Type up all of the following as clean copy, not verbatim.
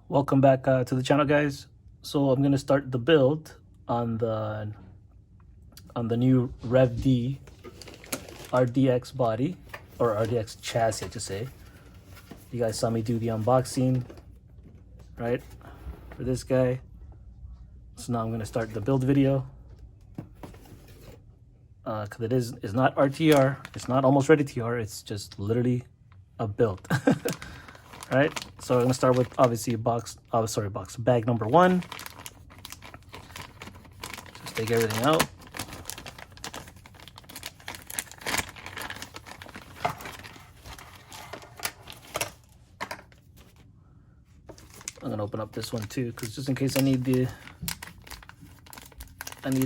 Welcome back to the channel, guys. So I'm gonna start the build on the new ReveD RDX body, or RDX chassis, I should say. You guys saw me do the unboxing, right, for this guy. So now I'm gonna start the build video because it's not RTR, it's not almost ready TR, it's just literally a build. Right, so I'm gonna start with obviously bag number one. Just take everything out. I'm gonna open up this one too, because just in case I need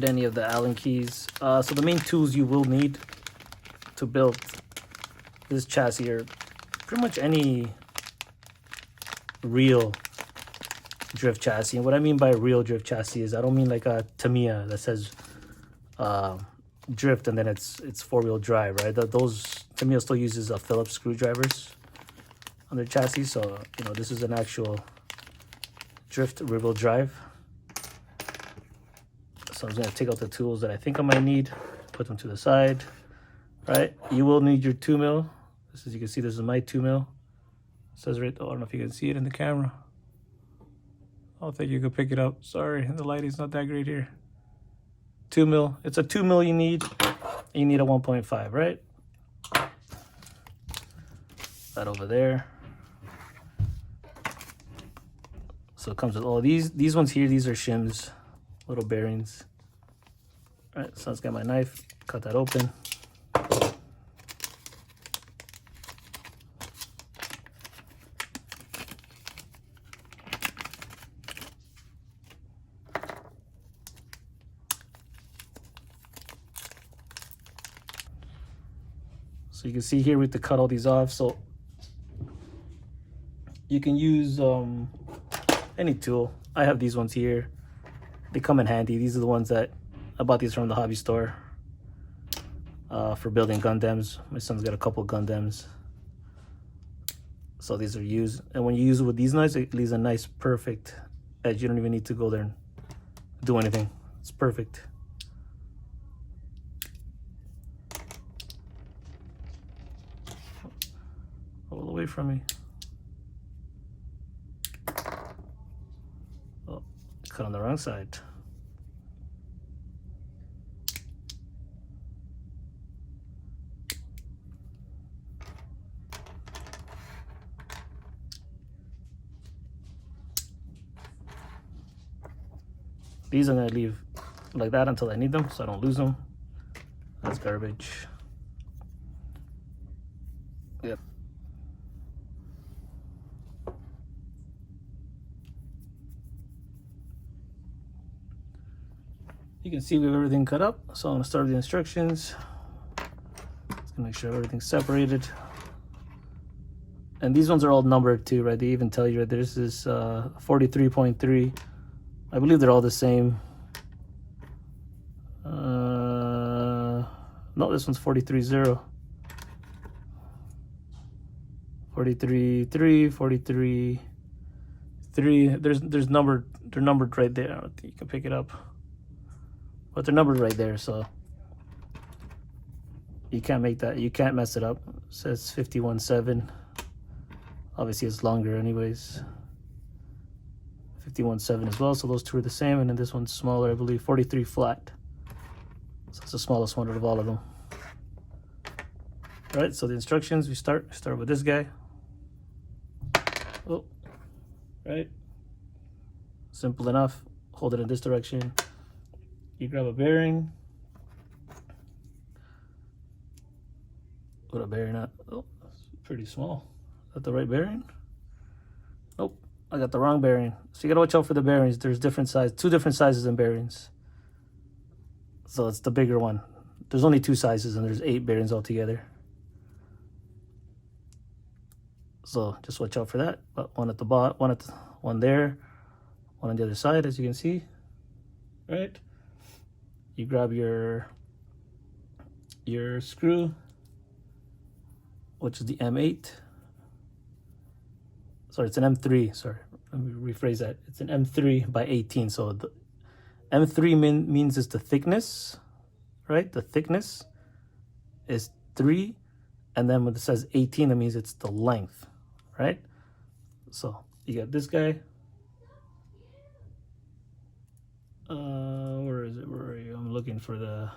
any of the Allen keys. So the main tools you will need to build this chassis are pretty much any real drift chassis. And what I mean by real drift chassis is I don't mean like a Tamiya that says drift and then it's four-wheel drive, right? Those Tamiya still uses Phillips screwdrivers on their chassis, so you know this is an actual drift rear-wheel drive. So I'm just gonna take out the tools that I think I might need, put them to the side. Right, you will need your 2mm. This, as you can see, this is my 2mm. It says right, I don't know if you can see it in the camera. I don't think you could pick it up. Sorry, the lighting's not that great here. 2mm. It's a 2mm you need. You need a 1.5, right? That over there. So it comes with all these ones here. These are shims, little bearings. All right, so let's get my knife, cut that open. So you can see here we have to cut all these off. So you can use any tool. I have these ones here. They come in handy. These are the ones that I bought these from the hobby store for building Gundams. My son's got a couple Gundams. So these are used. And when you use it with these knives, it leaves a nice, perfect edge. You don't even need to go there and do anything. It's perfect. All away from me. Oh, cut on the wrong side. These I'm gonna leave like that until I need them, so I don't lose them. That's garbage. Yep. You can see we have everything cut up, so I'm gonna start with the instructions. Just gonna make sure everything's separated. And these ones are all numbered too, right? They even tell you right, this is 43.3. I believe they're all the same. No, this one's 43.0. 43.3, 43.3. There's numbered. They're numbered right there. I don't think you can pick it up, but they're numbered right there, so you can't make that. You can't mess it up. It says 51.7. Obviously, it's longer, anyways. 51.7 as well, so those two are the same, and then this one's smaller, I believe, 43 flat. So it's the smallest one out of all of them. All right, so the instructions, we start with this guy. Oh, right. Simple enough. Hold it in this direction. You grab a bearing. What a bearing at? Oh, that's pretty small. Is that the right bearing? Nope. I got the wrong bearing. So you gotta watch out for the bearings. There's different size, two different sizes in bearings. So it's the bigger one. There's only two sizes and there's 8 bearings altogether. So just watch out for that. But one at the bottom, one there, one on the other side, as you can see. Right? You grab your screw, which is the M8. Sorry, it's an M3. Sorry, let me rephrase that. It's an M3 by 18. So the M3 means it's the thickness, right? The thickness is 3. And then when it says 18, that means it's the length, right? So you got this guy. Where is it? Where are you? I'm looking for the,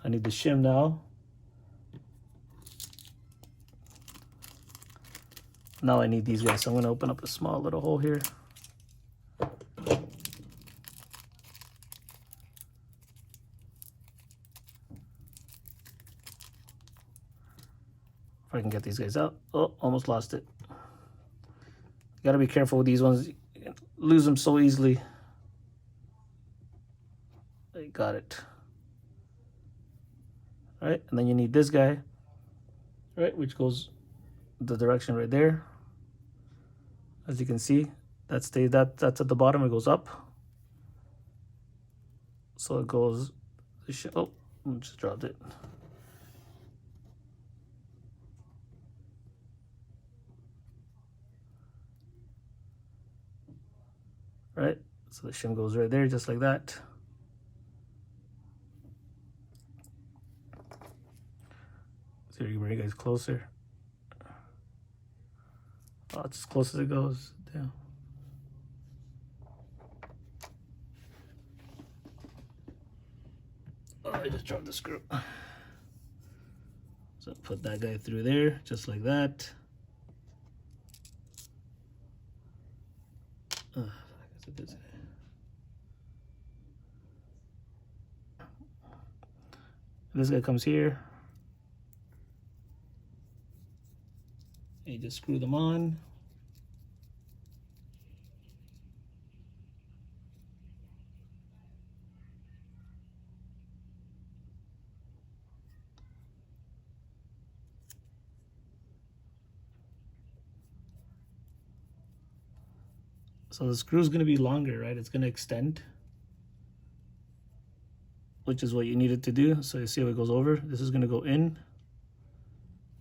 I need the shim now. Now I need these guys, so I'm gonna open up a small little hole here. If I can get these guys out. Oh, almost lost it. You gotta be careful with these ones. You can lose them so easily. I got it. All right, and then you need this guy, right, which goes the direction right there. As you can see, that's at the bottom. It goes up, so it goes. Oh, I just dropped it. Right, so the shim goes right there, just like that. So you bring you guys closer. Oh, it's as close as it goes. Damn. Oh, I just dropped the screw. So put that guy through there, just like that. This guy comes here. And you just screw them on. So the screw is going to be longer, right? It's going to extend, which is what you need it to do. So you see how it goes over? This is going to go in.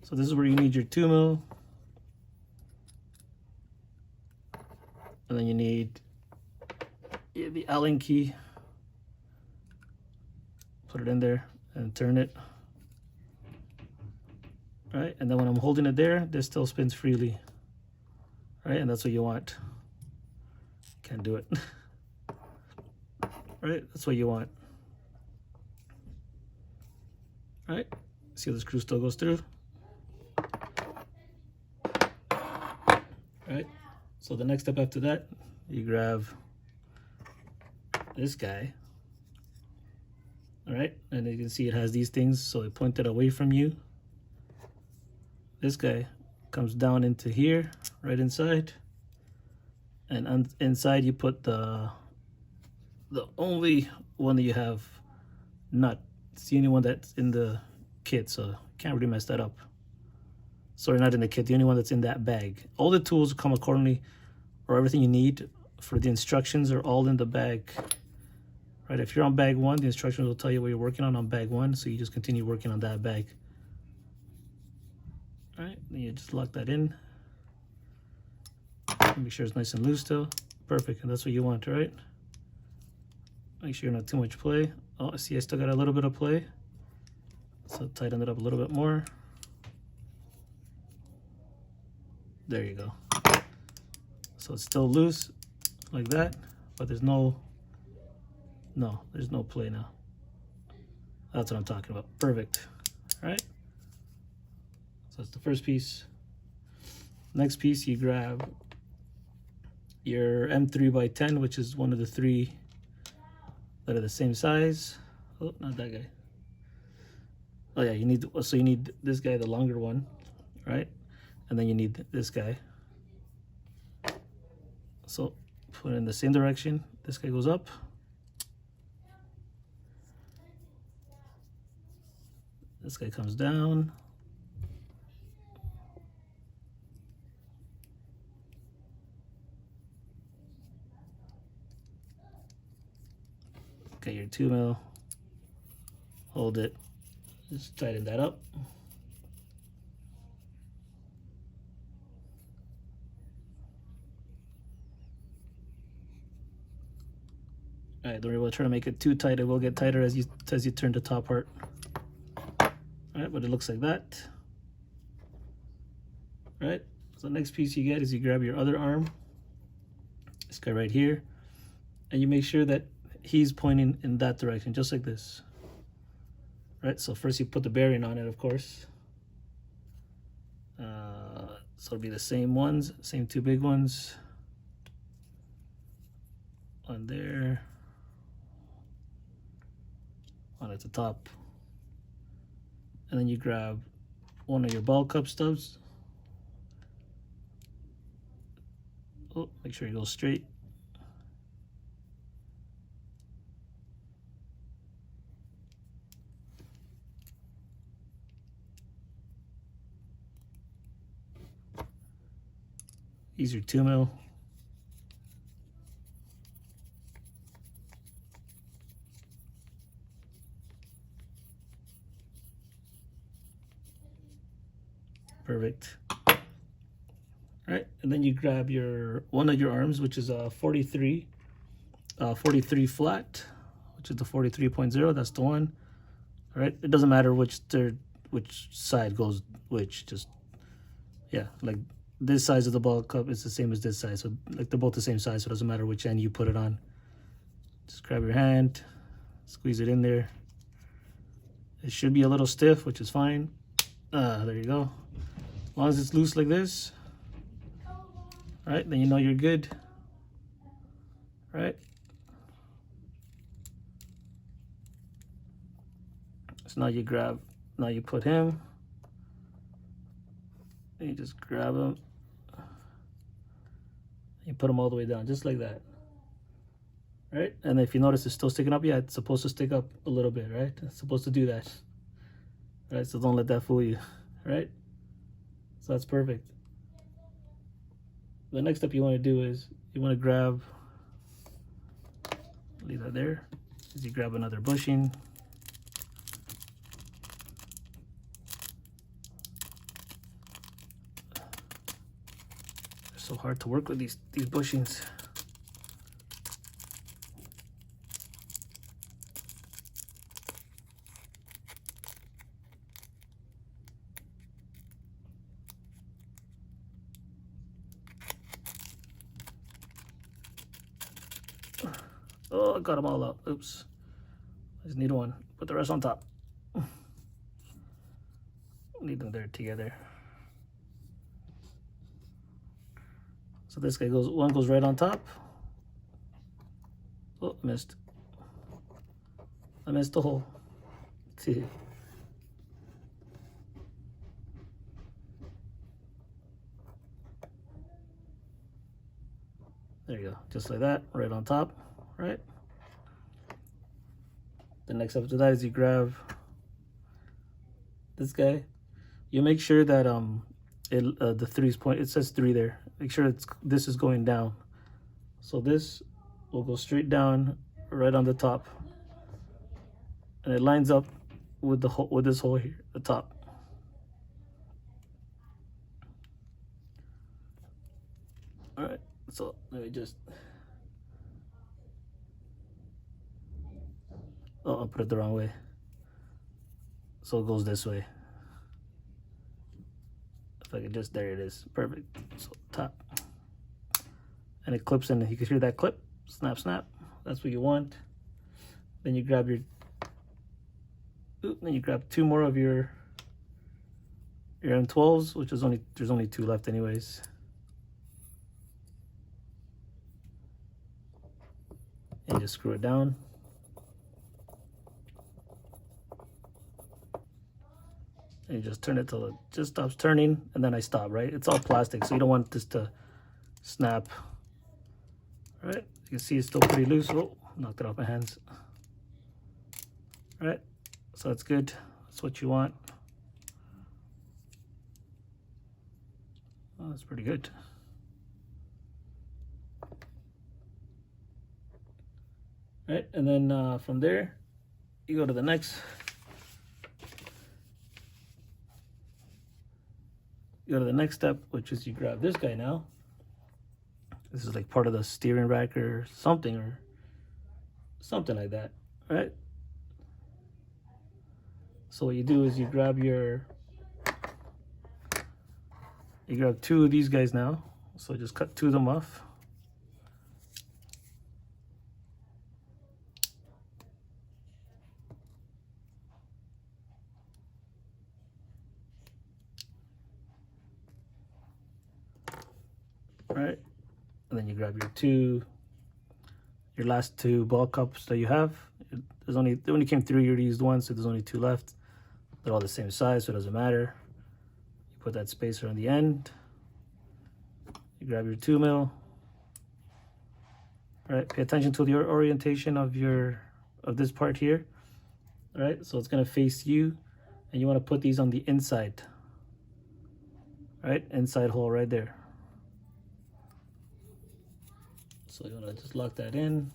So this is where you need your 2 mil. And then you need the Allen key. Put it in there and turn it. Right? And then when I'm holding it there, this still spins freely. Right? And that's what you want. Can't do it. Right? That's what you want. Right? See how the screw still goes through? Right? So the next step after that, you grab this guy. All right? And you can see it has these things, so it pointed away from you. This guy comes down into here, right inside. And inside you put the only one that you have nut. It's the only one that's in the kit, so can't really mess that up. Sorry, not in the kit, the only one that's in that bag. All the tools come accordingly, or everything you need for the instructions are all in the bag. Right, if you're on bag 1, the instructions will tell you what you're working on bag 1, so you just continue working on that bag. All right, then you just lock that in. Make sure it's nice and loose still. Perfect, and that's what you want, right? Make sure you're not too much play. Oh, I see I still got a little bit of play. So tighten it up a little bit more. There you go. So it's still loose like that, but there's no play now. That's what I'm talking about. Perfect. All right. So that's the first piece. Next piece, you grab your M3 by 10, which is one of the 3 that are the same size. Oh, not that guy. Oh yeah, you need this guy, the longer one, right? And then you need this guy. So put it in the same direction. This guy goes up. This guy comes down. Get your 2 mil. Hold it. Just tighten that up. All right, don't worry about trying to make it too tight. It will get tighter as you turn the top part. All right, but it looks like that. All right, so the next piece you get is you grab your other arm, this guy right here, and you make sure that he's pointing in that direction, just like this. All right, so first you put the bearing on it, of course. So it'll be the same ones, same two big ones. On there. On at the top. And then you grab one of your ball cup stubs. Oh, make sure it goes straight. Use your 2mm. Perfect. All right, and then you grab your one of your arms, which is a 43 flat, which is the 43.0. That's the one. All right, it doesn't matter which side goes which. Just yeah, like this size of the ball cup is the same as this size, so like they're both the same size, so it doesn't matter which end you put it on. Just grab your hand, squeeze it in there. It should be a little stiff, which is fine. There you go. As long as it's loose like this, all right, then you know you're good. All right. So now you put him, and you just grab him. You put them all the way down, just like that. Right? And if you notice it's still sticking up, yeah, it's supposed to stick up a little bit, right? It's supposed to do that. Right? So don't let that fool you, right? So that's perfect. The next step you want to do is you want to grab, leave that there, is you grab another bushing. So hard to work with these bushings. Oh, I got them all out. Oops. I just need one. Put the rest on top. Need them there together. So this guy one goes right on top. Oh, missed. I missed the hole. See. There you go, just like that, right on top, right? The next step to that is you grab this guy. You make sure that the 3's point, it says 3 there. Make sure this is going down. So this will go straight down right on the top. And it lines up with this hole here, the top. All right, so let me just, oh, I put it the wrong way. So it goes this way. If I could just, there it is, perfect. So top. And it clips in, you can hear that clip, snap, snap. That's what you want. Then you grab then you grab 2 more of your M12s, which is there's only 2 left anyways. And just screw it down. And you just turn it till it just stops turning, and then I stop, right? It's all plastic, so you don't want this to snap. All right, you can see it's still pretty loose. Oh, knocked it off my hands. All right, so that's good. That's what you want. Oh, that's pretty good. All right, and then from there, you go to the next. You go to the next step, which is you grab this guy now. This is like part of the steering rack or something, or something like that, right? So what you do is you grab two of these guys now. So just cut two of them off. Right, and then you grab your last two ball cups that you have. They only came through. You already used one, so there's only two left. They're all the same size, so it doesn't matter. You put that spacer on the end. You grab your 2 mil. All right, pay attention to the orientation of this part here. All right, so it's gonna face you, and you want to put these on the inside. All right, inside hole right there. So you want to just lock that in.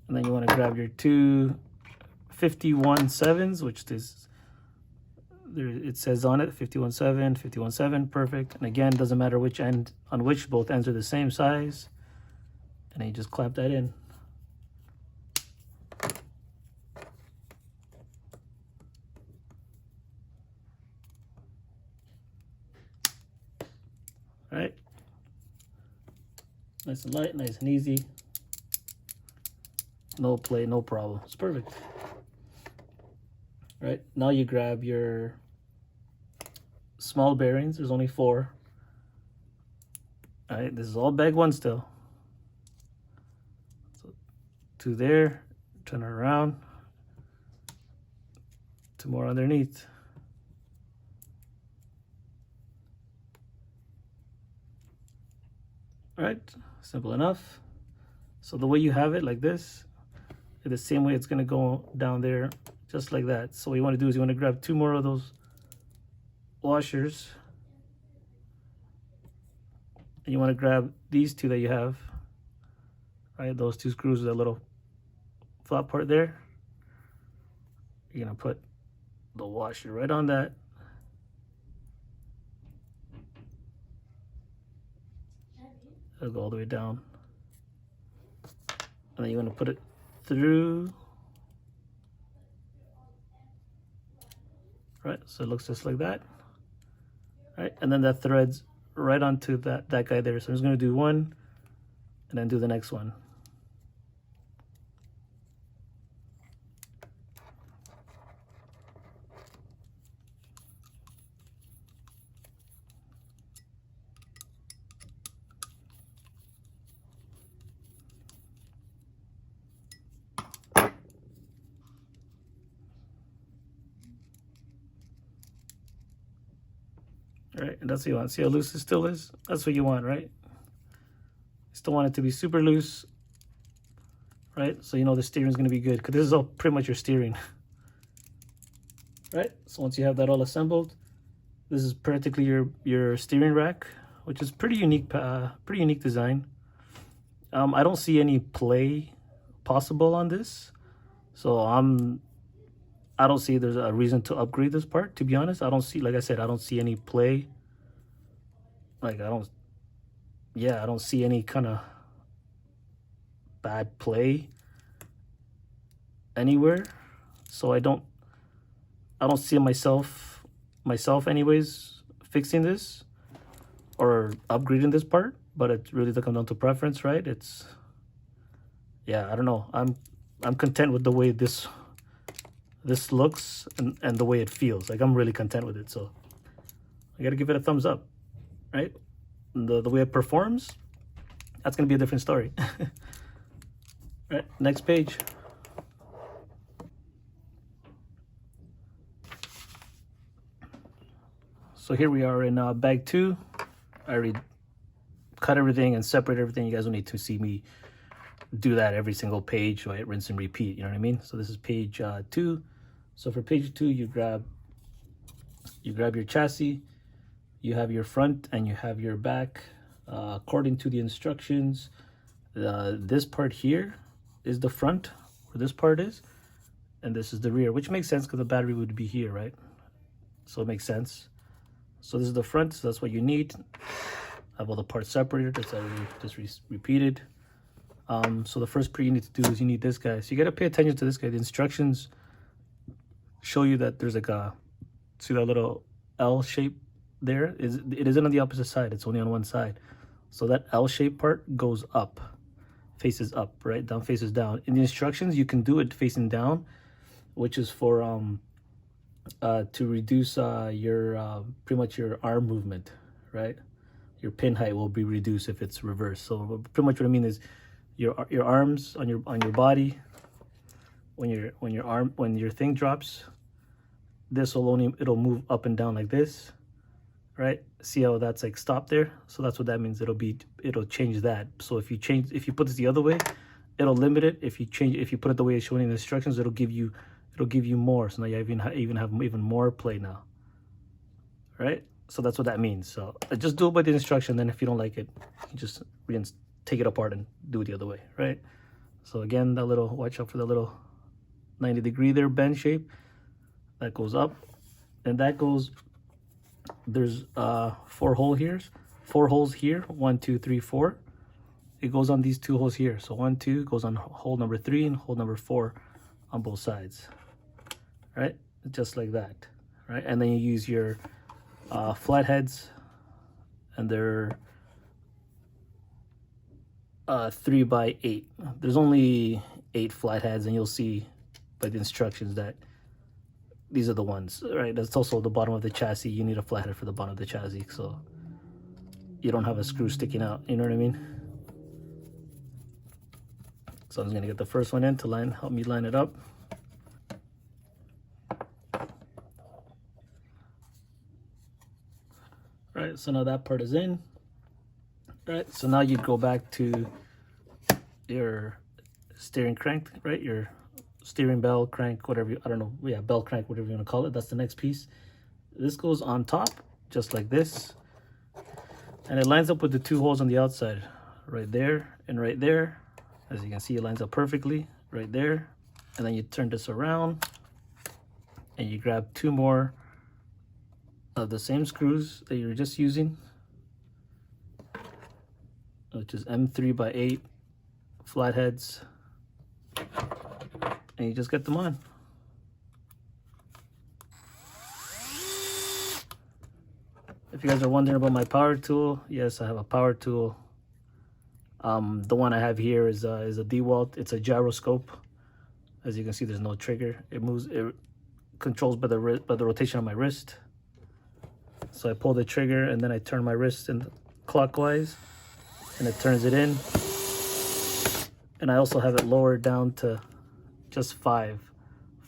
And then you want to grab your two 51.7s, which it says on it 51.7, 51.7, perfect. And again, doesn't matter which end, on which, both ends are the same size. And then you just clamp that in. All right, nice and light, nice and easy. No play, no problem. It's perfect. All right, now you grab your small bearings. There's only 4. All right, this is all bag 1 still. So 2 there, turn it around, 2 more underneath. All right, simple enough. So the way you have it like this, the same way it's gonna go down there, just like that. So what you wanna do is you wanna grab 2 more of those washers. And you wanna grab these 2 that you have, right? Those 2 screws with that little flat part there. You're gonna put the washer right on that. It'll go all the way down. And then you wanna put it through. Right, so it looks just like that. Right, and then that threads right onto that guy there. So I'm just gonna do one and then do the next one. Right, and that's what you want. See how loose it still is? That's what you want, right? You still want it to be super loose, right? So you know the steering is going to be good, because this is all pretty much your steering. Right, so once you have that all assembled, this is practically your steering rack, which is pretty unique design. I don't see any play possible on this, so I don't see there's a reason to upgrade this part, to be honest. I don't see, like I said, I don't see any play. Like, I don't see any kind of bad play anywhere. So I don't see myself anyways fixing this or upgrading this part, but it really does come down to preference, right? Yeah, I don't know. I'm content with the way this looks and the way it feels. Like, I'm really content with it, so I gotta give it a thumbs up, right? The way it performs, that's gonna be a different story. Right, next page. So here we are in bag 2. I already cut everything and separate everything. You guys don't need to see me do that every single page, right? Rinse and repeat, you know what I mean? So this is page 2. So for page 2, you grab your chassis, you have your front and you have your back. According to the instructions, this part here is the front, where this part is, and this is the rear, which makes sense because the battery would be here, right? So it makes sense. So this is the front, so that's what you need. I have all the parts separated, that's already just repeated. So the first part you need to do is you need this guy. So you gotta pay attention to this guy. The instructions show you that there's like a, see that little L shape there? It isn't on the opposite side, it's only on one side. So that L shape part goes up, faces up, right? Down faces down. In the instructions, you can do it facing down, which is for to reduce your pretty much your arm movement, right? Your pin height will be reduced if it's reversed. So pretty much what I mean is your arms on your body, when your thing drops, this will only, it'll move up and down like this, right? See how that's like stopped there? So that's what that means. It'll change that. So if you put this the other way, it'll limit it. If you put it the way it's showing in the instructions, it'll give you more. So now you even have more play now, right? So that's what that means. So just do it by the instruction. Then if you don't like it, you just take it apart and do it the other way, right? So again, that little, watch out for the little 90-degree there bend shape that goes up, and that goes, there's 4 holes here, 1, 2, 3, 4. It goes on these 2 holes here. So 1, 2 goes on hole number 3 and hole number 4 on both sides, right? Just like that, right? And then you use your flatheads, and they're 3x8. There's only 8 flatheads, and you'll see by the instructions that these are the ones, right? That's also the bottom of the chassis. You need a flathead for the bottom of the chassis, so you don't have a screw sticking out, you know what I mean? So I'm just gonna get the first one in to help me line it up. Right, so now that part is in. Right, so now you go back to your steering crank, right? Your steering bell, crank, whatever I don't know, yeah, bell, crank, whatever you want to call it. That's the next piece. This goes on top, just like this. And it lines up with the 2 holes on the outside, right there and right there. As you can see, it lines up perfectly right there. And then you turn this around and you grab 2 more of the same screws that you were just using, which is M3x8 flatheads, and you just get them on. If you guys are wondering about my power tool, yes, I have a power tool. The one I have here is a DeWalt. It's a gyroscope. As you can see, there's no trigger. It moves. It controls by the rotation of my wrist. So I pull the trigger and then I turn my wrist in clockwise, and it turns it in. And I also have it lowered down to just 5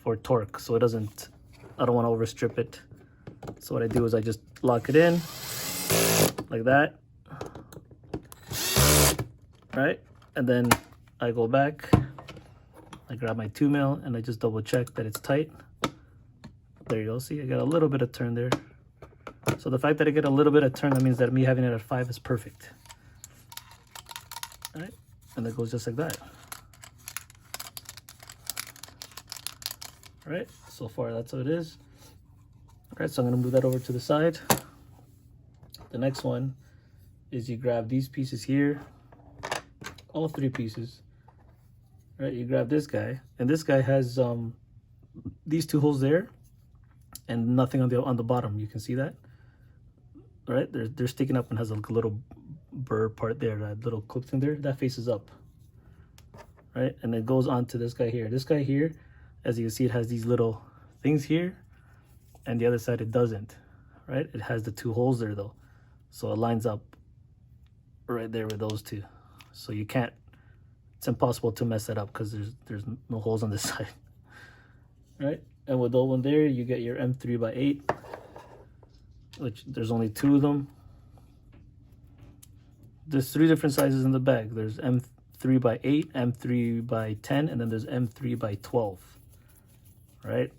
for torque, so it doesn't, I don't want to overstrip it. So what I do is I just lock it in like that, right? And then I go back, I grab my 2mm and I just double check that it's tight. There you go, see, I got a little bit of turn there. So the fact that I get a little bit of turn, that means that me having it at 5 is perfect. All right, and it goes just like that. All right, so far that's how it is. All right, so I'm gonna move that over to the side. The next one is you grab these pieces here, all 3 pieces. All right, you grab this guy, and this guy has these 2 holes there, and nothing on the bottom. You can see that, right? They're sticking up and has like a little burr part there, that little clip thing there that faces up, right? And it goes on to this guy here. This guy here, as you can see, it has these little things here, and the other side it doesn't, right? It has the 2 holes there though, so it lines up right there with those 2. So you can't, it's impossible to mess that up because there's no holes on this side, right? And with that one there, you get your M3x8, which there's only 2 of them. There's 3 different sizes in the bag. There's M3x8, M3x10, and then there's M3x12, right?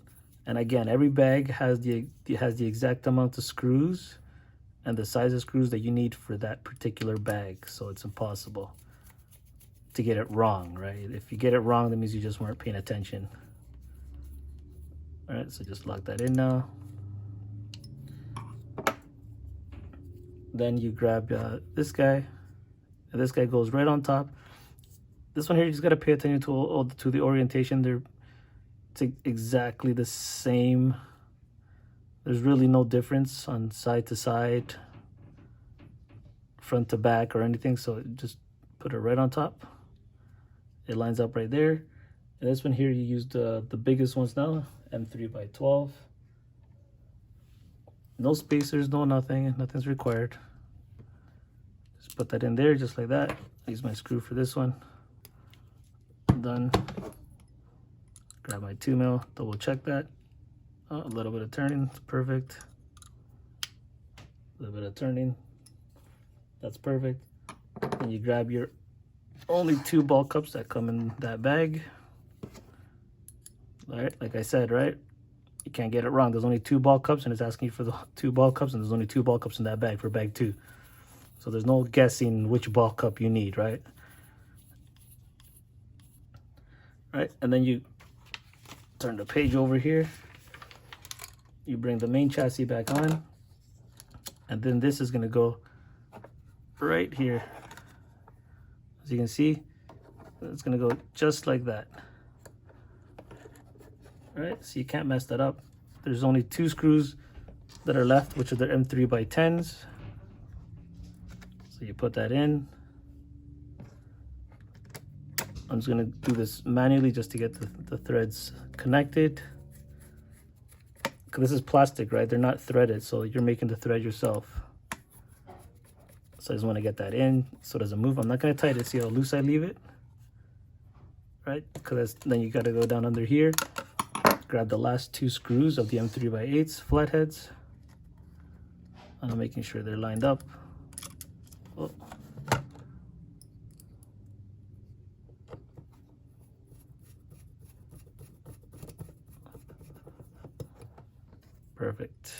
And again, every bag has the exact amount of screws and the size of screws that you need for that particular bag. So it's impossible to get it wrong, right? If you get it wrong, that means you just weren't paying attention. All right, so just lock that in now. Then you grab this guy, and this guy goes right on top. This one here, you just gotta pay attention to the orientation. They're exactly the same. There's really no difference on side to side, front to back, or anything. So just put it right on top. It lines up right there. And this one here, you use the biggest ones now, M3x12. No spacers, no nothing. Nothing's required. Just put that in there just like that. I use my screw for this one. Done. Grab my 2mm, double check that. Oh, a little bit of turning, it's perfect. A little bit of turning, that's perfect. And you grab your only 2 ball cups that come in that bag. All right, like I said, right? You can't get it wrong. There's only 2 ball cups, and it's asking you for the 2 ball cups, and there's only 2 ball cups in that bag for bag 2. So there's no guessing which ball cup you need, right? Right, and then you turn the page over here. You bring the main chassis back on, and then this is going to go right here. As you can see, it's going to go just like that. All right, so you can't mess that up. There's only 2 screws that are left, which are the M3x10s. So you put that in. I'm just going to do this manually just to get the threads connected. Because this is plastic, right? They're not threaded, so you're making the thread yourself. So I just want to get that in so it doesn't move. I'm not going to tighten it. See how loose I leave it? Right? Because then you got to go down under here. Grab the last 2 screws of the M3x8s, flatheads. And I'm making sure they're lined up. Oh. Perfect.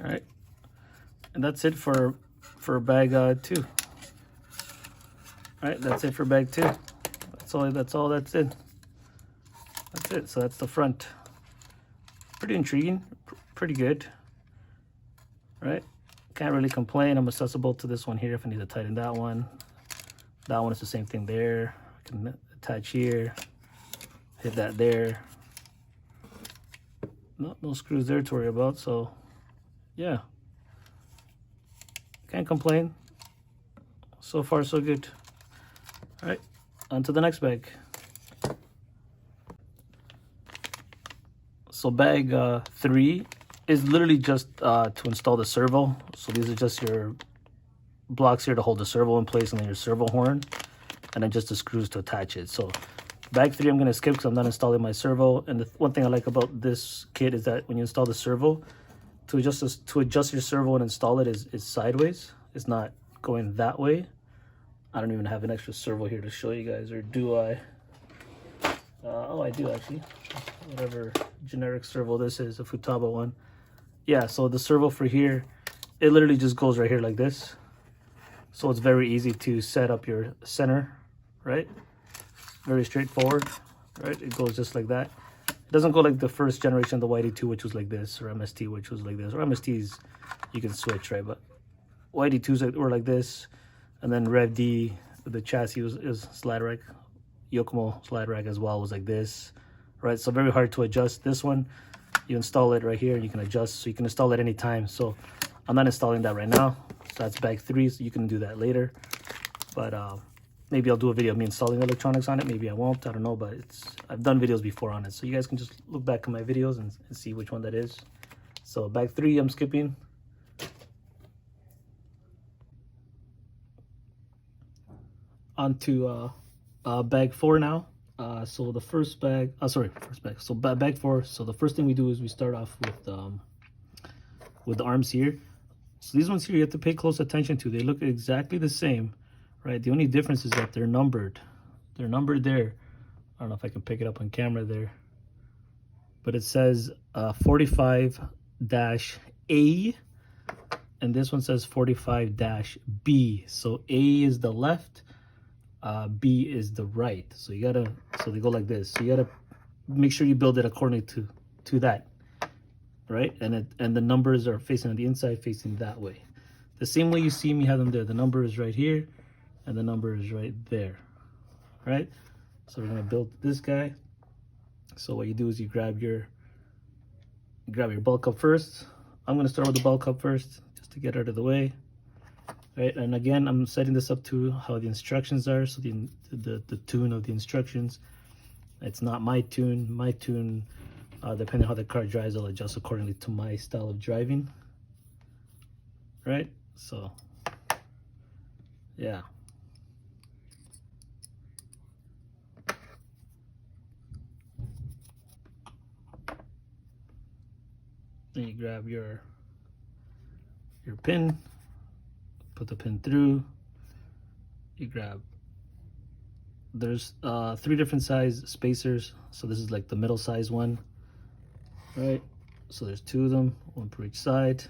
All right, and that's it for bag 2. All right, that's it for bag 2. That's all that's it. That's it. So that's the front. Pretty intriguing, pretty good. Right, can't really complain. I'm accessible to this one here if I need to tighten that one. That one is the same thing there. I can attach here, hit that there. No screws there to worry about, so yeah, can't complain. So far so good. All right, on to the next bag. So bag 3 is literally just to install the servo. So these are just your blocks here to hold the servo in place, and then your servo horn, and then just the screws to attach it. So bag 3 I'm going to skip because I'm not installing my servo. And the one thing I like about this kit is that when you install the servo, to adjust your servo and install it is sideways. It's not going that way. I don't even have an extra servo here to show you guys, or do I? Oh, I do actually. Whatever generic servo this is, a Futaba one. Yeah, so the servo for here, it literally just goes right here like this. So it's very easy to set up your center, right? Very straightforward, right? It goes just like that. It doesn't go like the first generation, the YD2, which was like this, or MST, which was like this. Or MSTs, you can switch, right? But YD2s were like this. And then ReveD, the chassis is slide rack. Yokomo slide rack as well was like this, right? So very hard to adjust. This one, you install it right here, you can adjust, so you can install it anytime. So I'm not installing that right now. So that's bag 3, so you can do that later. But maybe I'll do a video of me installing electronics on it. Maybe I won't, I don't know, but I've done videos before on it. So you guys can just look back at my videos and see which one that is. So bag 3 I'm skipping. On to bag 4 now. So the first bag, So bag 4. So the first thing we do is we start off with the arms here. So these ones here you have to pay close attention to. They look exactly the same, right? The only difference is that they're numbered. They're numbered there. I don't know if I can pick it up on camera there. But it says 45-A, and this one says 45-B. So A is the left, B is the right. So you gotta, so they go like this. So you gotta make sure you build it according to that, right? And the numbers are facing on the inside, facing that way. The same way you see me have them there. The number is right here, and the number is right there, right? So we're gonna build this guy. So what you do is you grab your ball cup first. I'm gonna start with the ball cup first, just to get out of the way. Right, and again, I'm setting this up to how the instructions are. So the tune of the instructions, it's not my tune. My tune, depending on how the car drives, I'll adjust accordingly to my style of driving. Right, so yeah. Then you grab your pin, put the pin through. You grab, there's 3 different size spacers. So this is like the middle size one, right? So there's 2 of them, 1 per each side.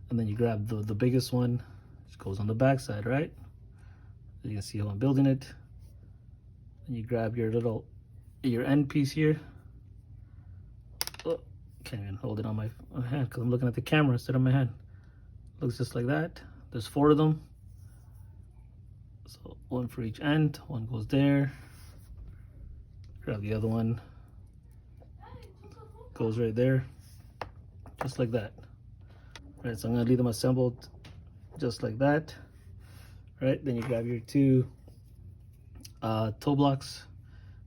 And then you grab the biggest one, which goes on the back side, right? You can see how I'm building it. And you grab your end piece here. Oh, can't even hold it on my hand because I'm looking at the camera instead of my hand. Looks just like that. There's 4 of them. So 1 for each end. 1 goes there. Grab the other one. Goes right there. Just like that. Right, so I'm gonna leave them assembled just like that. Right, then you grab your 2 toe blocks,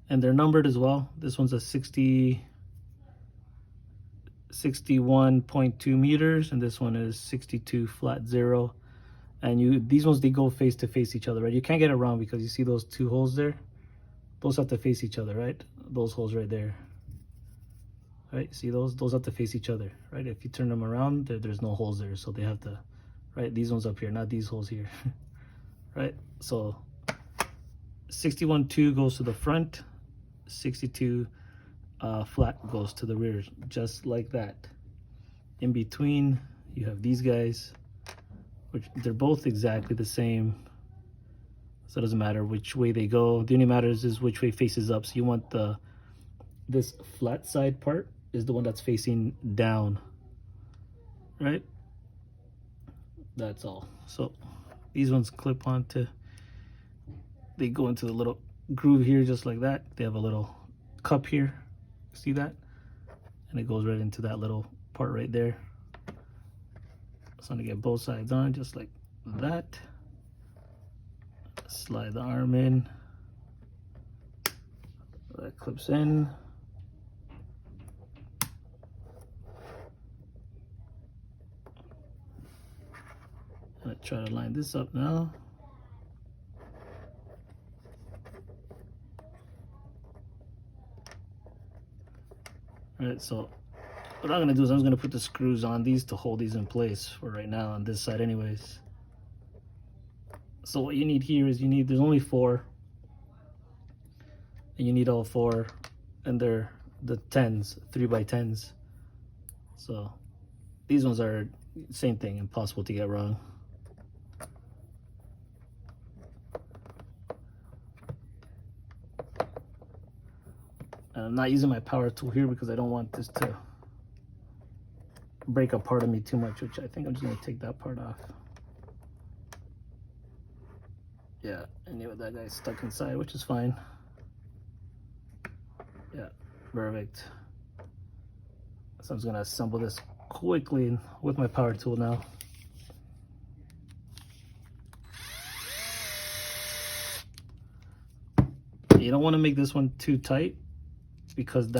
and they're numbered as well. This one's a 61.2 meters, and this one is 62 flat 0. And these ones, they go face to face each other, right? You can't get around because you see those 2 holes there. Those have to face each other, right? Those holes right there. Right, see those have to face each other, right? If you turn them around, there's no holes there, so they have to, right? These ones up here, not these holes here. Right, so 61.2 goes to the front, 62 flat goes to the rear, just like that. In between, you have these guys, which they're both exactly the same, so it doesn't matter which way they go. The only matters is which way faces up. So you want this flat side part is the one that's facing down, right? That's all. So these ones clip onto, they go into the little groove here just like that. They have a little cup here, see that? And it goes right into that little part right there. So I'm gonna get both sides on just like that. Slide the arm in, that clips in. I'm gonna try to line this up now. All right, so what I'm gonna do is I'm just gonna put the screws on these to hold these in place for right now on this side anyways. So what you need here is there's only 4, and you need all 4, and they're the 10s, 3x10s. So these ones are same thing, impossible to get wrong. And I'm not using my power tool here because I don't want this to break apart of me too much, which I think I'm just gonna take that part off. Yeah, anyway, that guy's stuck inside, which is fine. Yeah, perfect. So I'm just gonna assemble this quickly with my power tool now. You don't want to make this one too tight because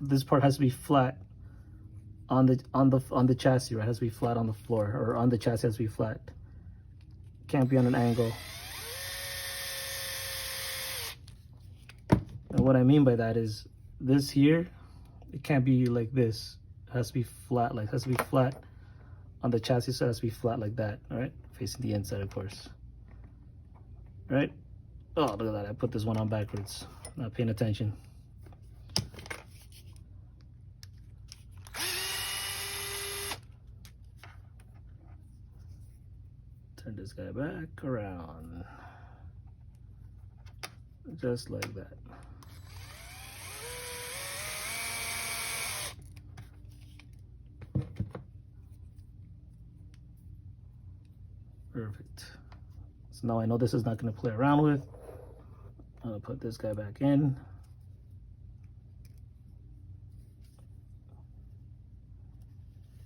this part has to be flat on the chassis, right? It has to be flat on the floor, or on the chassis has to be flat. Can't be on an angle. And what I mean by that is this here, it can't be like this. It has to be flat, like it has to be flat on the chassis, so it has to be flat like that. All right, facing the inside, of course. All right. Oh, look at that, I put this one on backwards, not paying attention. Turn this guy back around, just like that. Perfect. So now I know this is not going to play around with. I'm going to put this guy back in.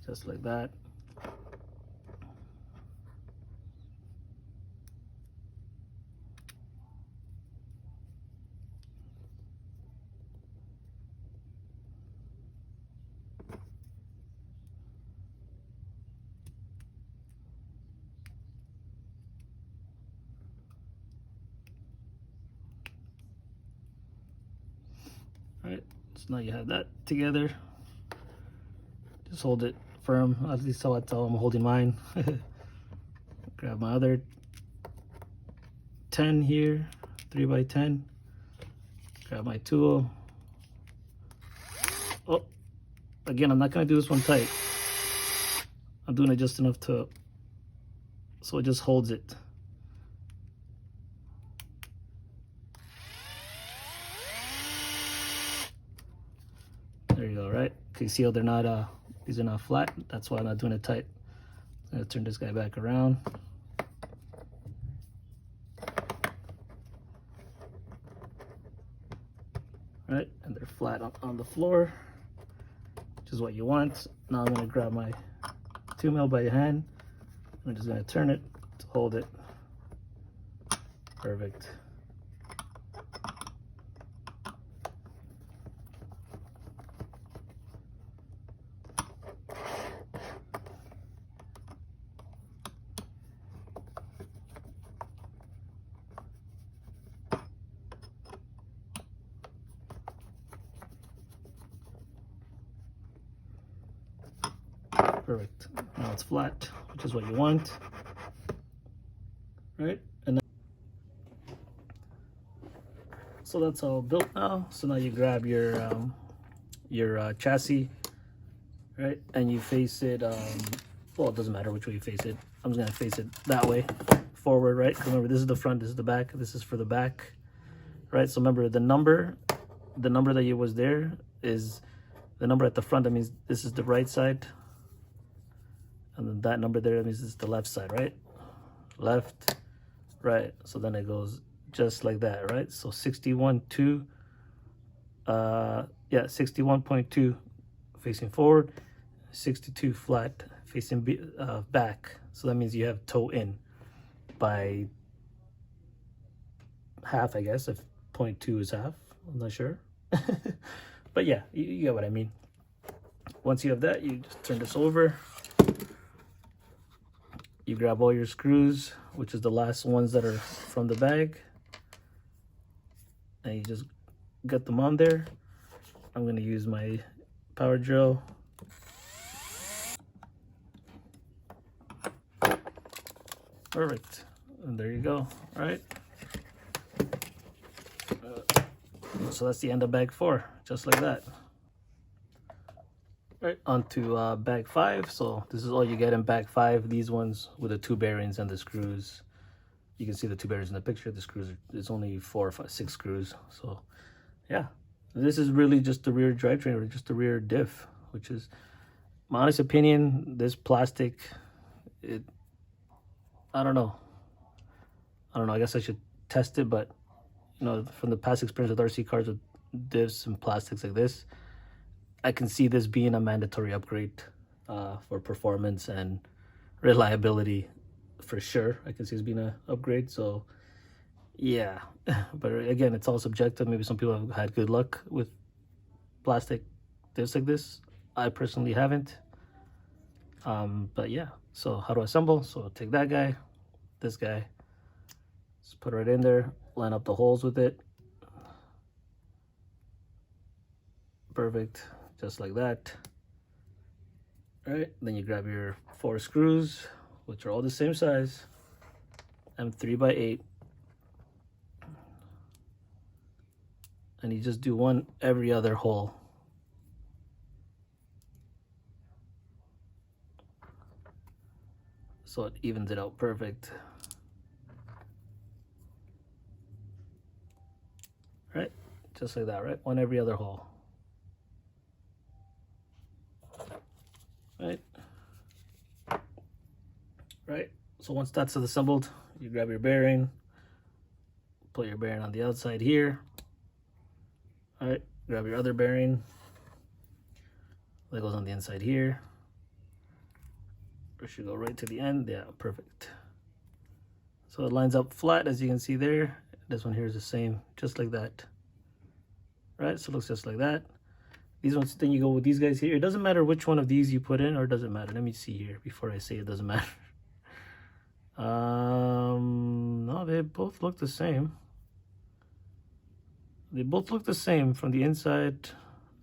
Just like that. All right, so now you have that together. Just hold it firm, at least that's how I'm holding mine. Grab my other 10 here, 3x10. Grab my tool. Oh, again, I'm not gonna do this one tight. I'm doing it just enough to, so it just holds it. There you go, right? Can you see how they're not, these are not flat? That's why I'm not doing it tight. I'm gonna turn this guy back around. Right, and they're flat on the floor, which is what you want. Now I'm gonna grab my 2mm by hand. I'm just gonna turn it to hold it. Perfect. Perfect. Now it's flat, which is what you want. Right? And then, so that's all built now. So now you grab your chassis, right? And you face it, well, it doesn't matter which way you face it. I'm just gonna face it that way, forward, right? Remember, this is the front, this is the back, this is for the back, right? So remember, the number that you was there is the number at the front. That means this is the right side. And then that number there, that means it's the left side, right? Left, right. So then it goes just like that, right? So 61.2, 61.2 facing forward, 62 flat facing back. So that means you have toe in by half, I guess, if 0.2 is half. I'm not sure. But yeah, you get what I mean. Once you have that, you just turn this over. You grab all your screws, which is the last ones that are from the bag, and you just get them on there. I'm going to use my power drill. Perfect. And there you go. All right. So that's the end of bag 4, just like that. Right, onto bag 5. So this is all you get in bag 5. These ones with the 2 bearings and the screws. You can see the 2 bearings in the picture. The screws it's only 4 or 5, 6 screws. So yeah, this is really just the rear drivetrain, or just the rear diff, which is my honest opinion. This plastic, I don't know. I guess I should test it, but you know, from the past experience with RC cars with diffs and plastics like this, I can see this being a mandatory upgrade for performance and reliability for sure. I can see this being an upgrade. So yeah, but again, it's all subjective. Maybe some people have had good luck with plastic diffs like this. I personally haven't. But yeah, so how to assemble? So take that guy, this guy, just put it right in there, line up the holes with it. Perfect. Just like that. All right, then you grab your 4 screws, which are all the same size. I'm 3x8. And you just do one every other hole. So it evens it out perfect. Right, just like that, right? One every other hole. Right. Right, so once that's assembled, you grab your bearing, put your bearing on the outside here. All right, grab your other bearing that goes on the inside here. It should go right to the end. Yeah, perfect. So it lines up flat, as you can see there. This one here is the same, just like that. Right, so it looks just like that. These ones, then you go with these guys here. It doesn't matter which one of these you put in, or it doesn't matter. Let me see here before I say it doesn't matter. No, they both look the same. They both look the same from the inside,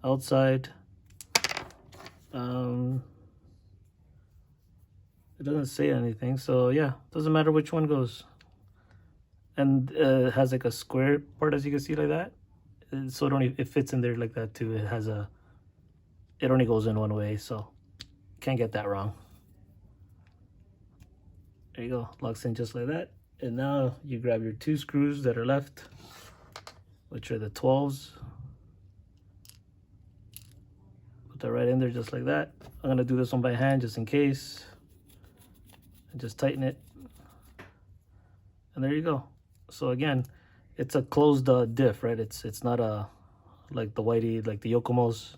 outside. It doesn't say anything, so yeah, doesn't matter which one goes. And it has like a square part, as you can see, like that. So it fits in there like that too. It only goes in one way, so can't get that wrong. There you go, locks in just like that. And now you grab your 2 screws that are left, which are the 12s. Put that right in there just like that. I'm gonna do this one by hand just in case. And just tighten it. And there you go. So again, it's a closed diff, right? It's not a like the whitey, like the Yokomos.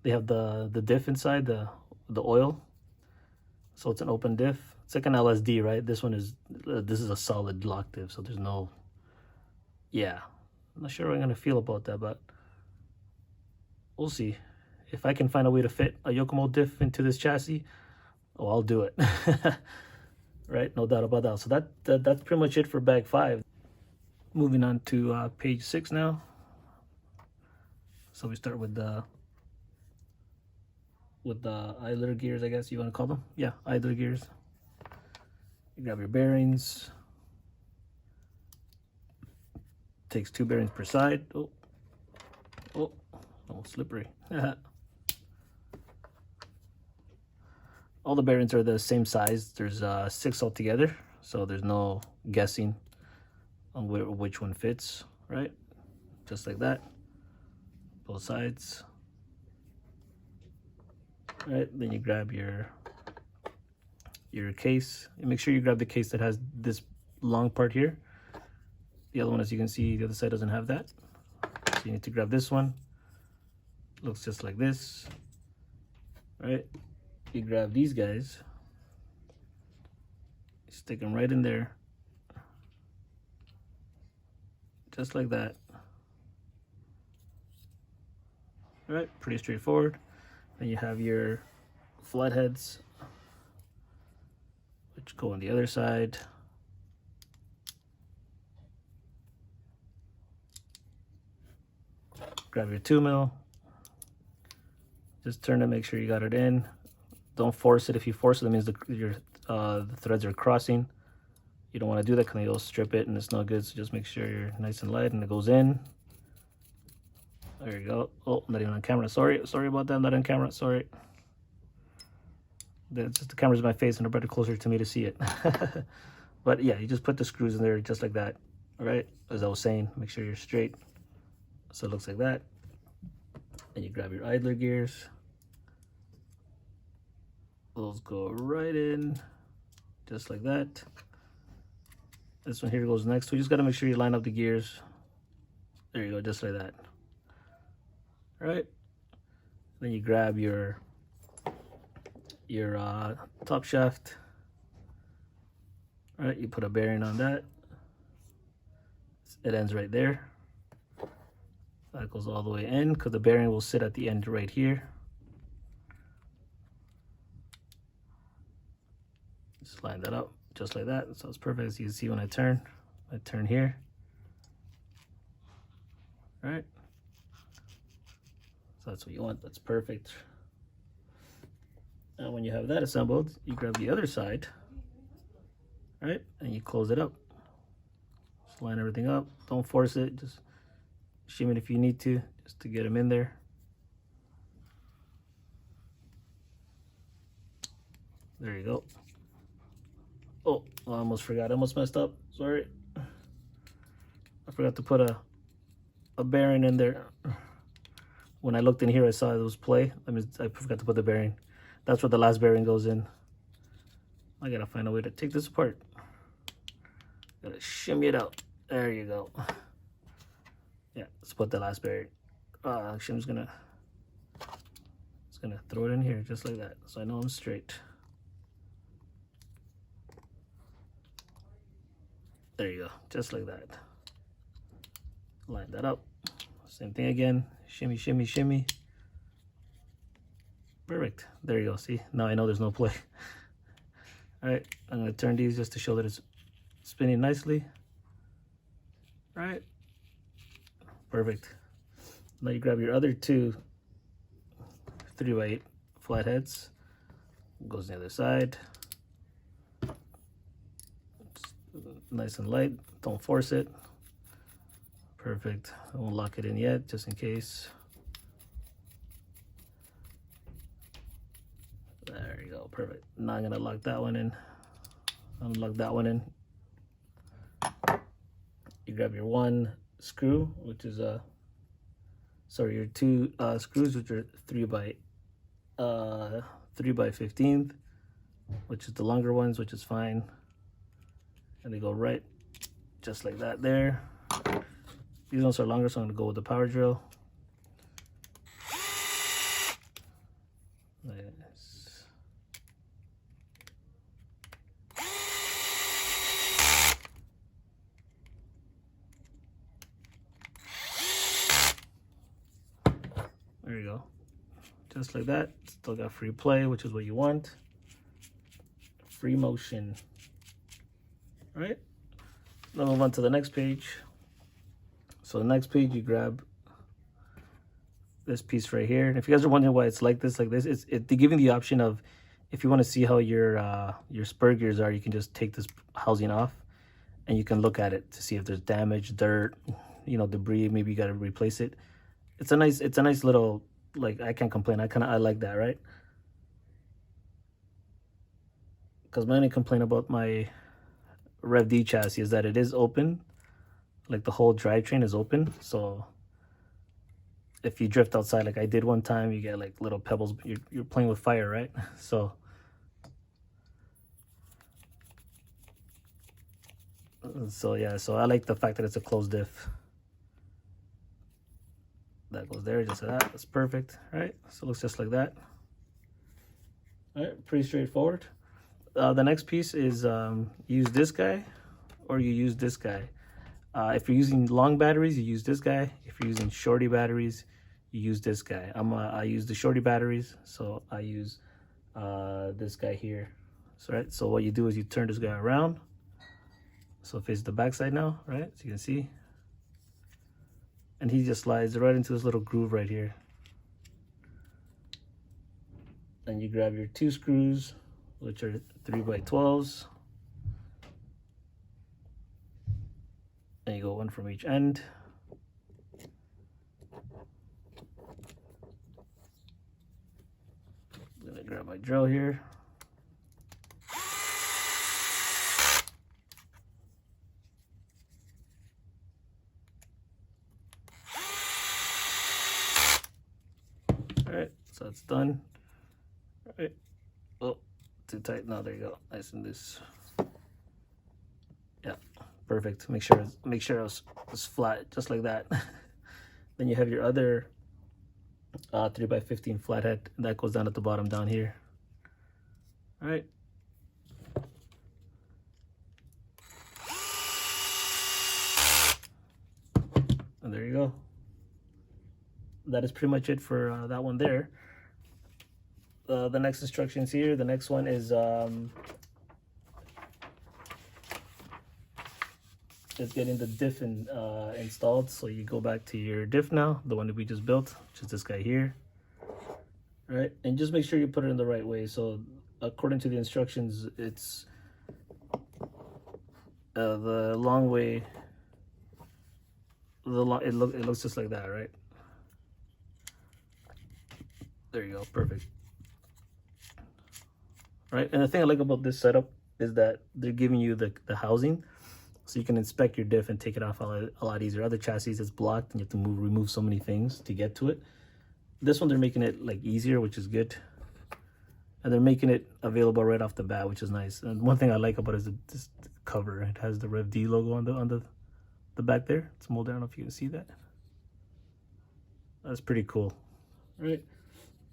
They have the diff inside, the oil. So it's an open diff. It's like an LSD, right? This one is this is a solid lock diff, so there's no. Yeah, I'm not sure how I'm gonna feel about that, but we'll see. If I can find a way to fit a Yokomo diff into this chassis, oh, I'll do it. Right, no doubt about that. So that's pretty much it for bag 5. Moving on to page 6 now. So we start with the idler gears, I guess you want to call them. Yeah, idler gears. You grab your bearings. Takes 2 bearings per side. Oh, slippery. All the bearings are the same size. There's 6 altogether, so there's no guessing on which one fits, right? Just like that, both sides. All right, then you grab your case. And make sure you grab the case that has this long part here. The other one, as you can see, the other side doesn't have that. So you need to grab this one. Looks just like this, right? You grab these guys, stick them right in there, just like that. All right, pretty straightforward. Then you have your flatheads, which go on the other side. Grab your 2 mil. Just turn to make sure you got it in. Don't force it. If you force it, that means the threads are crossing. You don't want to do that because you'll strip it and it's not good. So just make sure you're nice and light and it goes in. There you go. Oh, not even on camera. Sorry about that. Not on camera. Sorry. The camera's in my face and they're better closer to me to see it. But yeah, you just put the screws in there just like that. All right. As I was saying, make sure you're straight. So it looks like that. And you grab your idler gears. Those go right in, just like that. This one here goes next. We just got to make sure you line up the gears. There you go, just like that. All right. Then you grab your top shaft. All right, you put a bearing on that. It ends right there. That goes all the way in because the bearing will sit at the end right here. Just line that up just like that. So it's perfect. As you can see when I turn here. All right. So that's what you want. That's perfect. And when you have that assembled, you grab the other side, right, and you close it up. Just line everything up. Don't force it. Just shim it if you need to, just to get them in there. There you go. Oh, I almost forgot. I almost messed up. Sorry. I forgot to put a bearing in there. When I looked in here, I saw it was play. I forgot to put the bearing. That's where the last bearing goes in. I gotta find a way to take this apart. Gotta shimmy it out. There you go. Yeah, let's put the last bearing. Actually, I'm just gonna throw it in here just like that, so I know I'm straight. There you go, just like that. Line that up. Same thing again. Shimmy, shimmy, shimmy. Perfect. There you go. See, now I know there's no play. All right, I'm gonna turn these just to show that it's spinning nicely. All right. Perfect. Now you grab your other two 3x8 flatheads. Goes on the other side. Nice and light. Don't force it. Perfect. I won't lock it in yet, just in case. There you go. Perfect. Now I'm gonna lock that one in. Unlock that one in. You grab your one screw, which is your two screws, which are 3x15, which is the longer ones, which is fine. And they go right just like that there. These ones are longer, so I'm gonna go with the power drill. Nice. There you go. Just like that. Still got free play, which is what you want. Free motion. All right. Now move on to the next page. So the next page, you grab this piece right here. And if you guys are wondering why it's like this, they're giving the option of, if you want to see how your spur gears are, you can just take this housing off, and you can look at it to see if there's damage, dirt, debris. Maybe you got to replace it. It's a nice little, like, I can't complain. I like that, right? Because my only complaint about my ReveD chassis is that it is open. Like, the whole drivetrain is open, so if you drift outside like I did one time, you get like little pebbles. You're playing with fire, right? So yeah, so I like the fact that it's a closed diff. That goes there just like that. That's perfect. All right, so it looks just like that. All right, pretty straightforward. The next piece is use this guy or you use this guy. If you're using long batteries, you use this guy. If you're using shorty batteries, you use this guy. I use the shorty batteries, so I use this guy here. So, right, so what you do is you turn this guy around, so it faces the backside now, right? So you can see, and he just slides right into this little groove right here. Then you grab your two screws, which are 3x12s. And you go one from each end. I'm gonna grab my drill here. All right, so that's done. All right. Oh, too tight. No, there you go. Nice and loose. Yeah. Perfect. Make sure it's flat, just like that. Then you have your other 3x15 flathead that goes down at the bottom down here. All right. And there you go. That is pretty much it for that one there. The next instructions here. The next one is getting the diff installed. So you go back to your diff now, the one that we just built, which is this guy here. right? And just make sure you put it in the right way. So according to the instructions, it's the long way. It looks just like that, right? There you go, perfect. Right, and the thing I like about this setup is that they're giving you the housing, so you can inspect your diff and take it off a lot easier. Other chassis is blocked and you have to remove so many things to get to it. This one they're making it like easier, which is good, and they're making it available right off the bat, which is nice. And one thing I like about it is this cover. It has the ReveD logo on the back there. It's molded. I don't know if you can see that. That's pretty cool, right?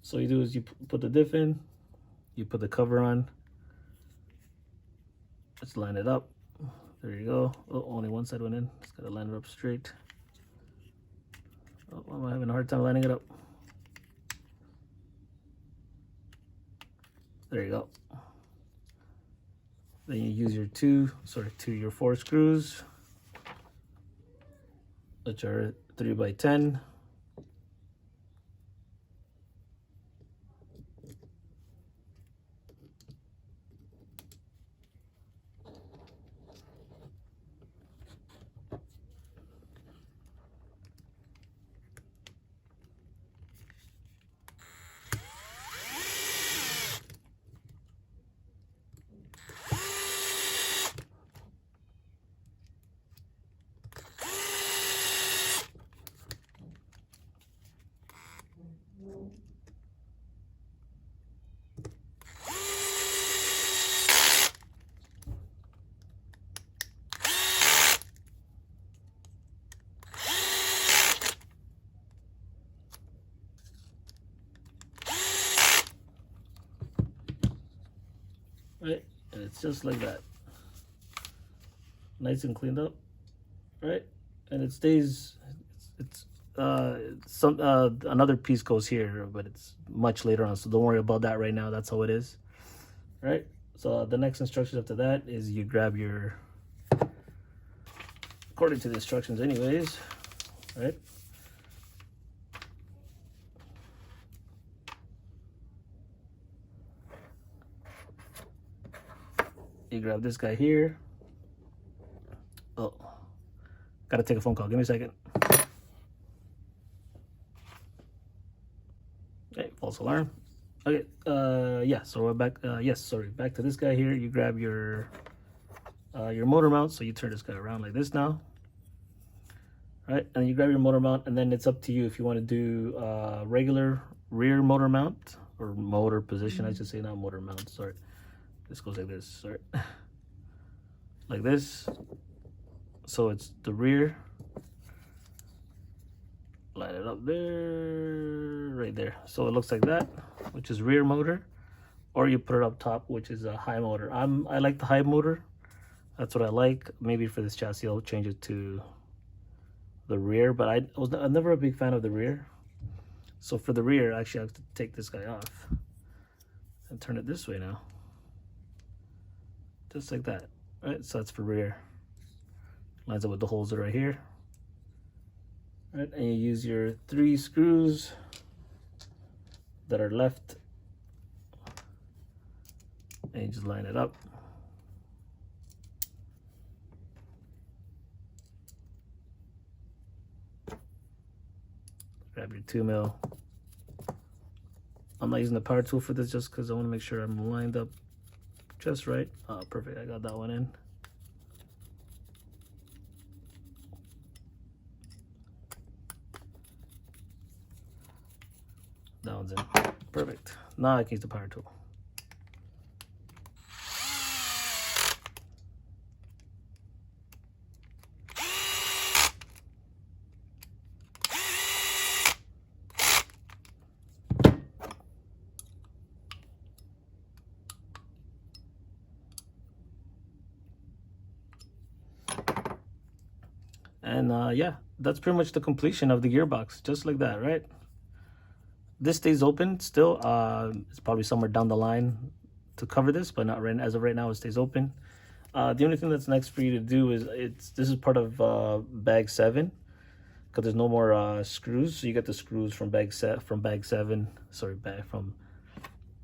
So you do is you put the diff in, you put the cover on. Let's line it up. There you go. Oh, only one side went in. Just gotta line it up straight. Oh, I'm having a hard time lining it up. There you go. Then you use your your 4 screws, which are 3x10. Right, and it's just like that, nice and cleaned up, right? And it stays. It's another piece goes here, but it's much later on, so don't worry about that right now. That's how it is, right? So the next instructions after that is you grab your, according to the instructions anyways, right? You grab this guy here. Oh, gotta take a phone call. Give me a second. Okay, false alarm. Okay, yeah, so we're back. Yes, sorry, back to this guy here. You grab your motor mount. So you turn this guy around like this now. Right, and you grab your motor mount, and then it's up to you if you want to do regular rear motor mount or motor position. I should say, not motor mount. Sorry. This goes like this, sorry. Like this. So it's the rear. Line it up there, right there. So it looks like that, which is rear motor. Or you put it up top, which is a high motor. I like the high motor. That's what I like. Maybe for this chassis, I'll change it to the rear, but I'm never a big fan of the rear. So for the rear, actually, I have to take this guy off and turn it this way now. Just like that, right? So that's for rear. Lines up with the holes that are right here. Right, and you use your 3 screws that are left, and you just line it up. Grab your 2mm. I'm not using the power tool for this just because I want to make sure I'm lined up just right. Oh, perfect. I got that one in. That one's in. Perfect. Now I can use the power tool. And yeah, that's pretty much the completion of the gearbox, just like that, right? This stays open still. It's probably somewhere down the line to cover this, but not right as of right now. It stays open. The only thing that's next for you to do is this is part of bag 7, because there's no more screws. So you get the screws from bag 7. Sorry, from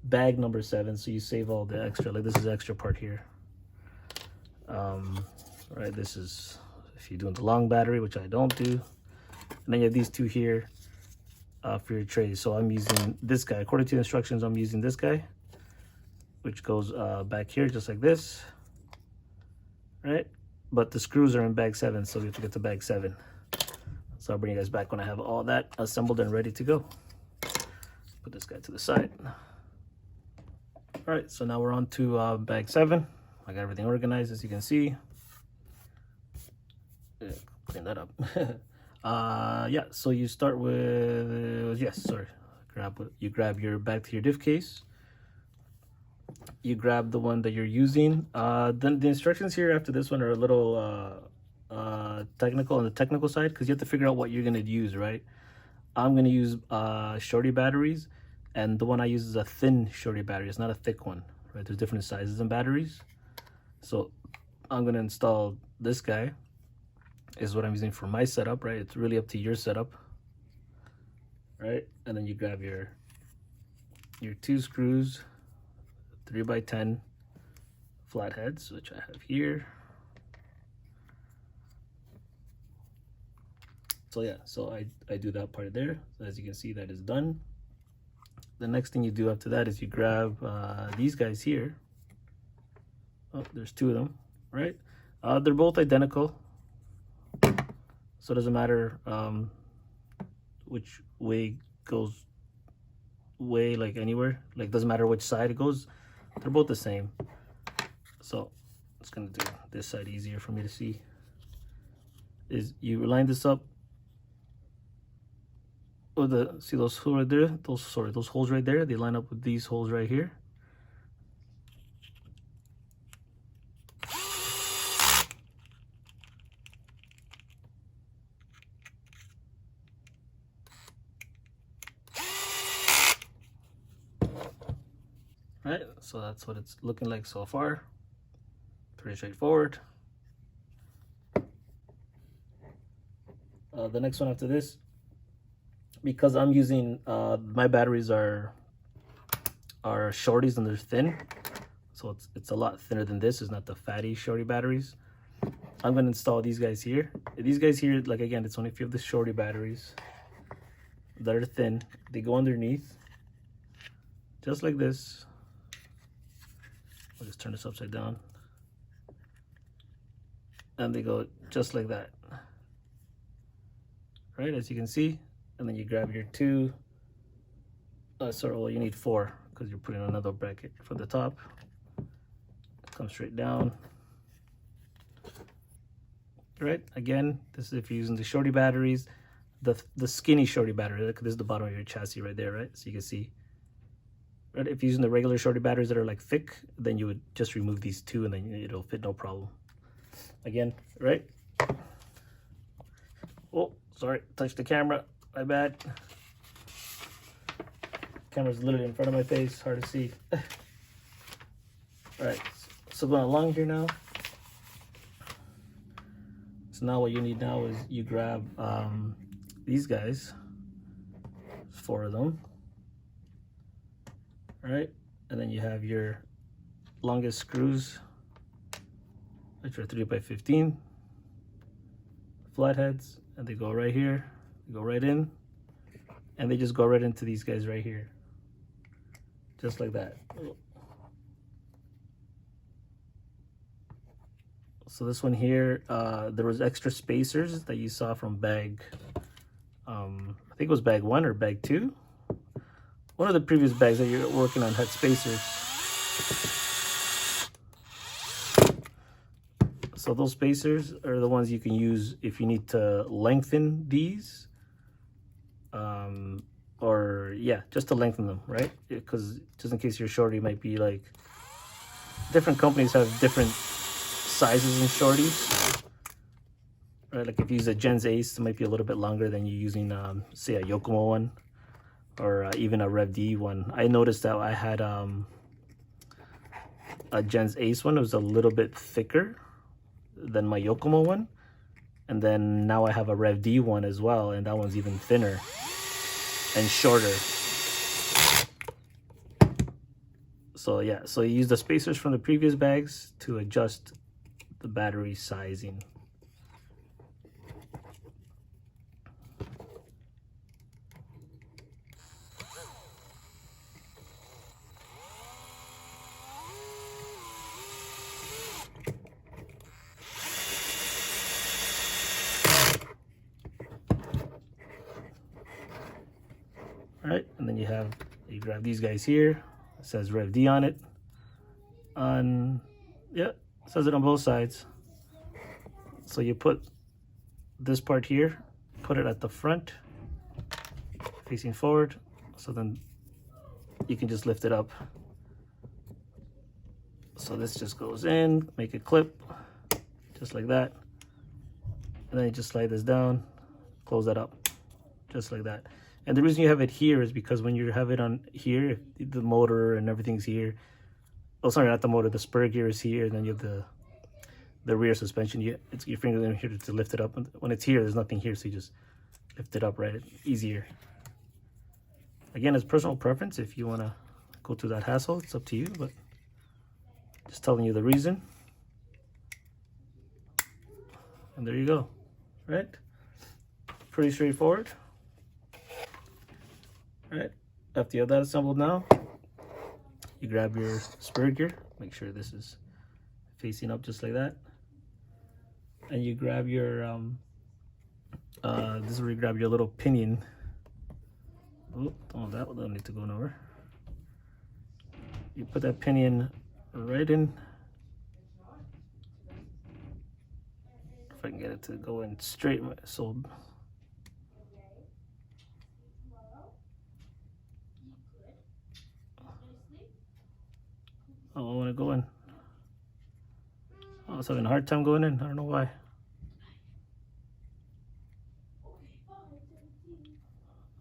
bag number 7. So you save all the extra. Like this is extra part here. Right, this is if you're doing the long battery, which I don't do. And then you have these two here for your trays. So I'm using this guy. According to the instructions, I'm using this guy, which goes back here just like this, right? But the screws are in bag 7, so we have to get to bag 7. So I'll bring you guys back when I have all that assembled and ready to go. Put this guy to the side. All right, so now we're on to bag 7. I got everything organized, as you can see. Yeah, clean that up. Yeah, so you start with, yes, sorry. You grab your back to your diff case. You grab the one that you're using. Then the instructions here after this one are a little technical on the technical side, because you have to figure out what you're gonna use, right? I'm gonna use shorty batteries, and the one I use is a thin shorty battery. It's not a thick one, right? There's different sizes in batteries. So I'm gonna install this guy, is what I'm using for my setup, right? It's really up to your setup, right? And then you grab your 2 screws, 3x10 flatheads, which I have here. So yeah, so I do that part there. So as you can see, that is done. The next thing you do after that is you grab these guys here. Oh, there's 2 of them, right? They're both identical, so it doesn't matter which way goes like anywhere. Like doesn't matter which side it goes. They're both the same. So it's gonna do this side easier for me to see. Is you line this up with see those holes right there? Those holes right there. They line up with these holes right here. Right, so that's what it's looking like so far. Pretty straightforward. The next one after this, because I'm using my batteries are shorties and they're thin, so it's a lot thinner than this. It's not the fatty shorty batteries. I'm gonna install these guys here. These guys here, like again, it's only if you have the shorty batteries that are thin. They go underneath, just like this. I'll just turn this upside down. And they go just like that. Right, as you can see. And then you grab your 2. Sorry, well, you need 4 because you're putting another bracket for the top. Come straight down. Right, again, this is if you're using the shorty batteries. The skinny shorty battery, like this is the bottom of your chassis right there, right? So you can see. Right, if you're using the regular shorty batteries that are like thick, then you would just remove these 2 and then it'll fit no problem. Again, right? Oh, sorry, touched the camera, my bad. Camera's literally in front of my face, hard to see. All right, so going along here now. So now what you need now is you grab these guys, 4 of them. Right, and then you have your longest screws, which are 3x15 flatheads, and they go right here, they go right in, and they just go right into these guys right here, just like that. So this one here, there was extra spacers that you saw from bag, I think it was bag 1 or bag 2. One of the previous bags that you're working on had spacers. So those spacers are the ones you can use if you need to lengthen these. Or yeah, just to lengthen them, right? Because just in case your shorty might be like, different companies have different sizes in shorties. Right, like if you use a Gens Ace, it might be a little bit longer than you using, say, a Yokomo one. Or even a ReveD one. I noticed that I had a Gens Ace one. It was a little bit thicker than my Yokomo one, And then now I have a ReveD one as well, and that one's even thinner and shorter. So yeah, so you use the spacers from the previous bags to adjust the battery sizing. All right, and then you grab these guys here. It says ReveD on it. Yeah, it says it on both sides. So you put this part here, put it at the front, facing forward. So then you can just lift it up. So this just goes in, make a clip, just like that. And then you just slide this down, close that up, just like that. And the reason you have it here is because when you have it on here, the motor and everything's here. Oh, sorry, not the motor. The spur gear is here, and then you have the rear suspension. It's your finger in here to lift it up. And when it's here, there's nothing here, so you just lift it up, right? It's easier. Again, it's personal preference. If you want to go through that hassle, it's up to you. But just telling you the reason. And there you go, right? Pretty straightforward. Right, after you have that assembled now, you grab your spur gear, make sure this is facing up just like that, and you grab your this is where you grab your little pinion. Oh, that one don't need to go nowhere. You put that pinion right in. If I can get it to go in straight, so I want to go in. I was having a hard time going in. I don't know why.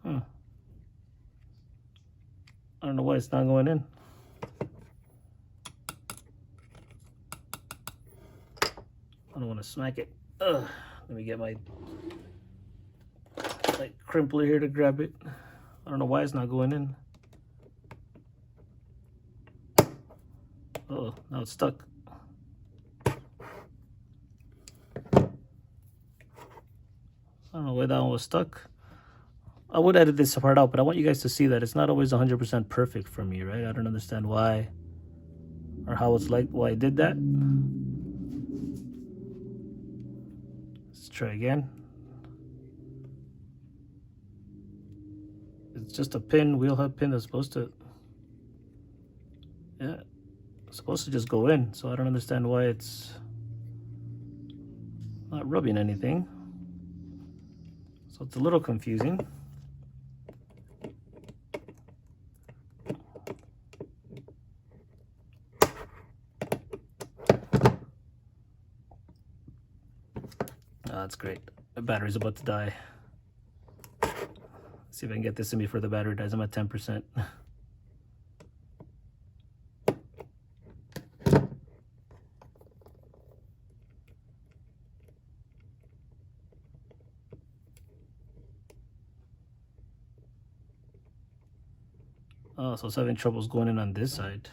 I don't know why it's not going in. I don't want to smack it. Let me get my crimpler here to grab it. I don't know why it's not going in. Oh, now it's stuck. I don't know why that one was stuck. I would edit this part out, but I want you guys to see that it's not always 100% perfect for me, right? I don't understand why or how it's like, why I did that. Let's try again. It's just a pin, wheel hub pin that's supposed to, yeah. Supposed to just go in, so I don't understand why it's not rubbing anything. So it's a little confusing. That's great. The battery's about to die. Let's see if I can get this in before the battery dies. I'm at 10%. Oh, so it's having troubles going in on this side.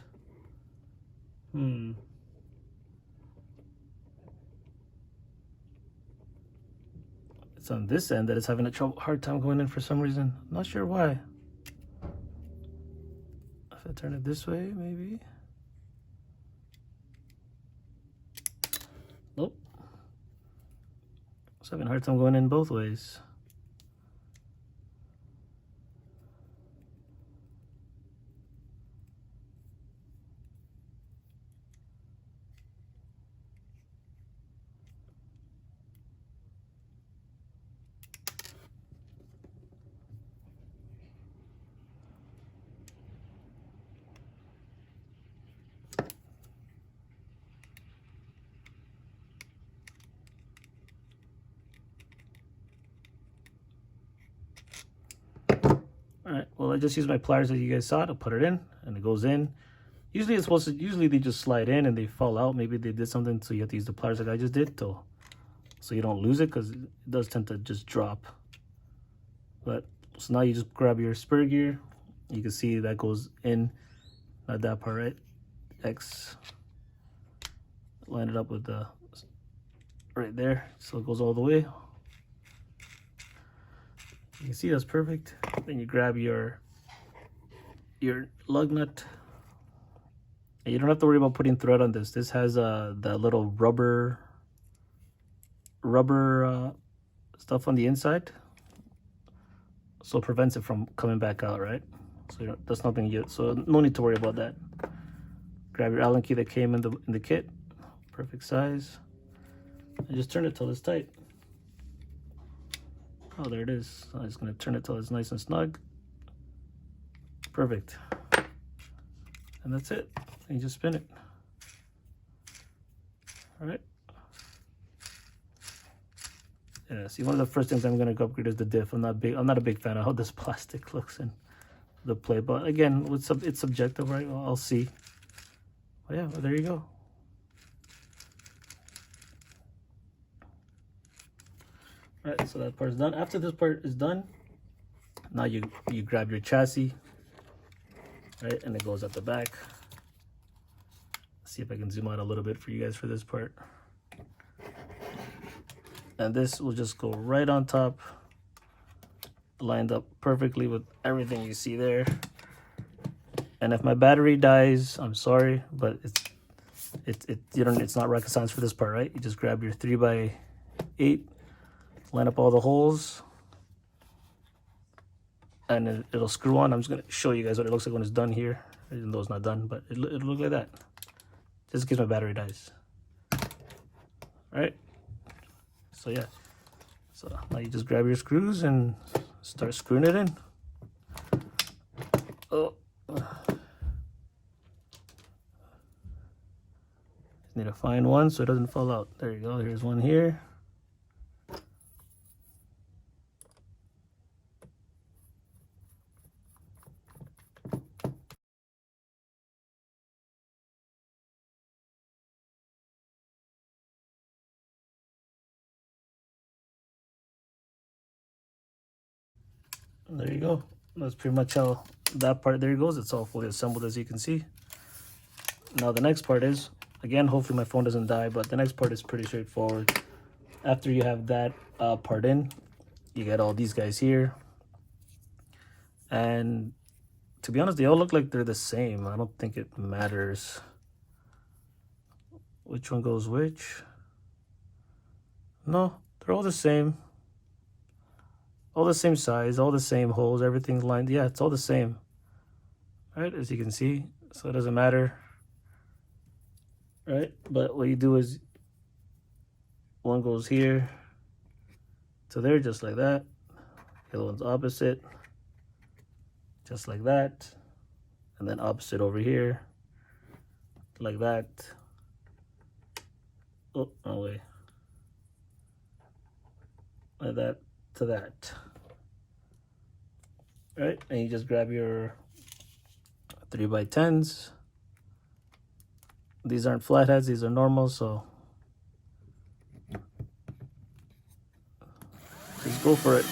It's on this end that it's having a hard time going in for some reason. I'm not sure why. If I turn it this way, maybe. Nope. It's having a hard time going in both ways. Alright, well I just used my pliers that you guys saw to put it in, and it goes in. Usually it's supposed to, usually they just slide in and they fall out. Maybe they did something so you have to use the pliers like I just did to so you don't lose it, because it does tend to just drop. But so now you just grab your spur gear. You can see that goes in, not that part, right? X, line it up with the right there, so it goes all the way. You can see that's perfect. Then you grab your lug nut. And you don't have to worry about putting thread on this. This has the little rubber stuff on the inside, so it prevents it from coming back out, right? So that's nothing yet. So no need to worry about that. Grab your Allen key that came in the kit, perfect size, and just turn it till it's tight. Oh, there it is. I'm just gonna turn it till it's nice and snug. Perfect. And that's it. And you just spin it. All right. Yeah. See, one of the first things I'm gonna upgrade is the diff. I'm not a big fan of how this plastic looks in the play, but again, it's subjective, right? I'll see. But yeah, well, there you go. All right, so that part is done. After this part is done, now you grab your chassis, right, and it goes at the back. See if I can zoom out a little bit for you guys for this part. And this will just go right on top, lined up perfectly with everything you see there. And if my battery dies, I'm sorry, but it's not rocket science for this part, right? You just grab your 3x8, line up all the holes, and it'll screw on. I'm just gonna show you guys what it looks like when it's done here, even though it's not done, but it'll look like that, just in case my battery dies. All right, so yeah, so now you just grab your screws and start screwing it in. Oh, need to find one so it doesn't fall out. There you go. Here's one here. And there you go. That's pretty much how that part there goes. It's all fully assembled, as you can see. Now the next part is, again, hopefully my phone doesn't die, but the next part is pretty straightforward. After you have that part in, you get all these guys here. And to be honest, they all look like they're the same. I don't think it matters which one goes which. No, they're all the same. All the same size, all the same holes, everything's lined. Yeah, it's all the same. Right, as you can see, so it doesn't matter. Right, but what you do is one goes here to there, just like that. The other one's opposite, just like that. And then opposite over here, like that. Oh, no way. Like that to that. Right, and you just grab your 3x10s. These aren't flatheads, these are normal, so just go for it.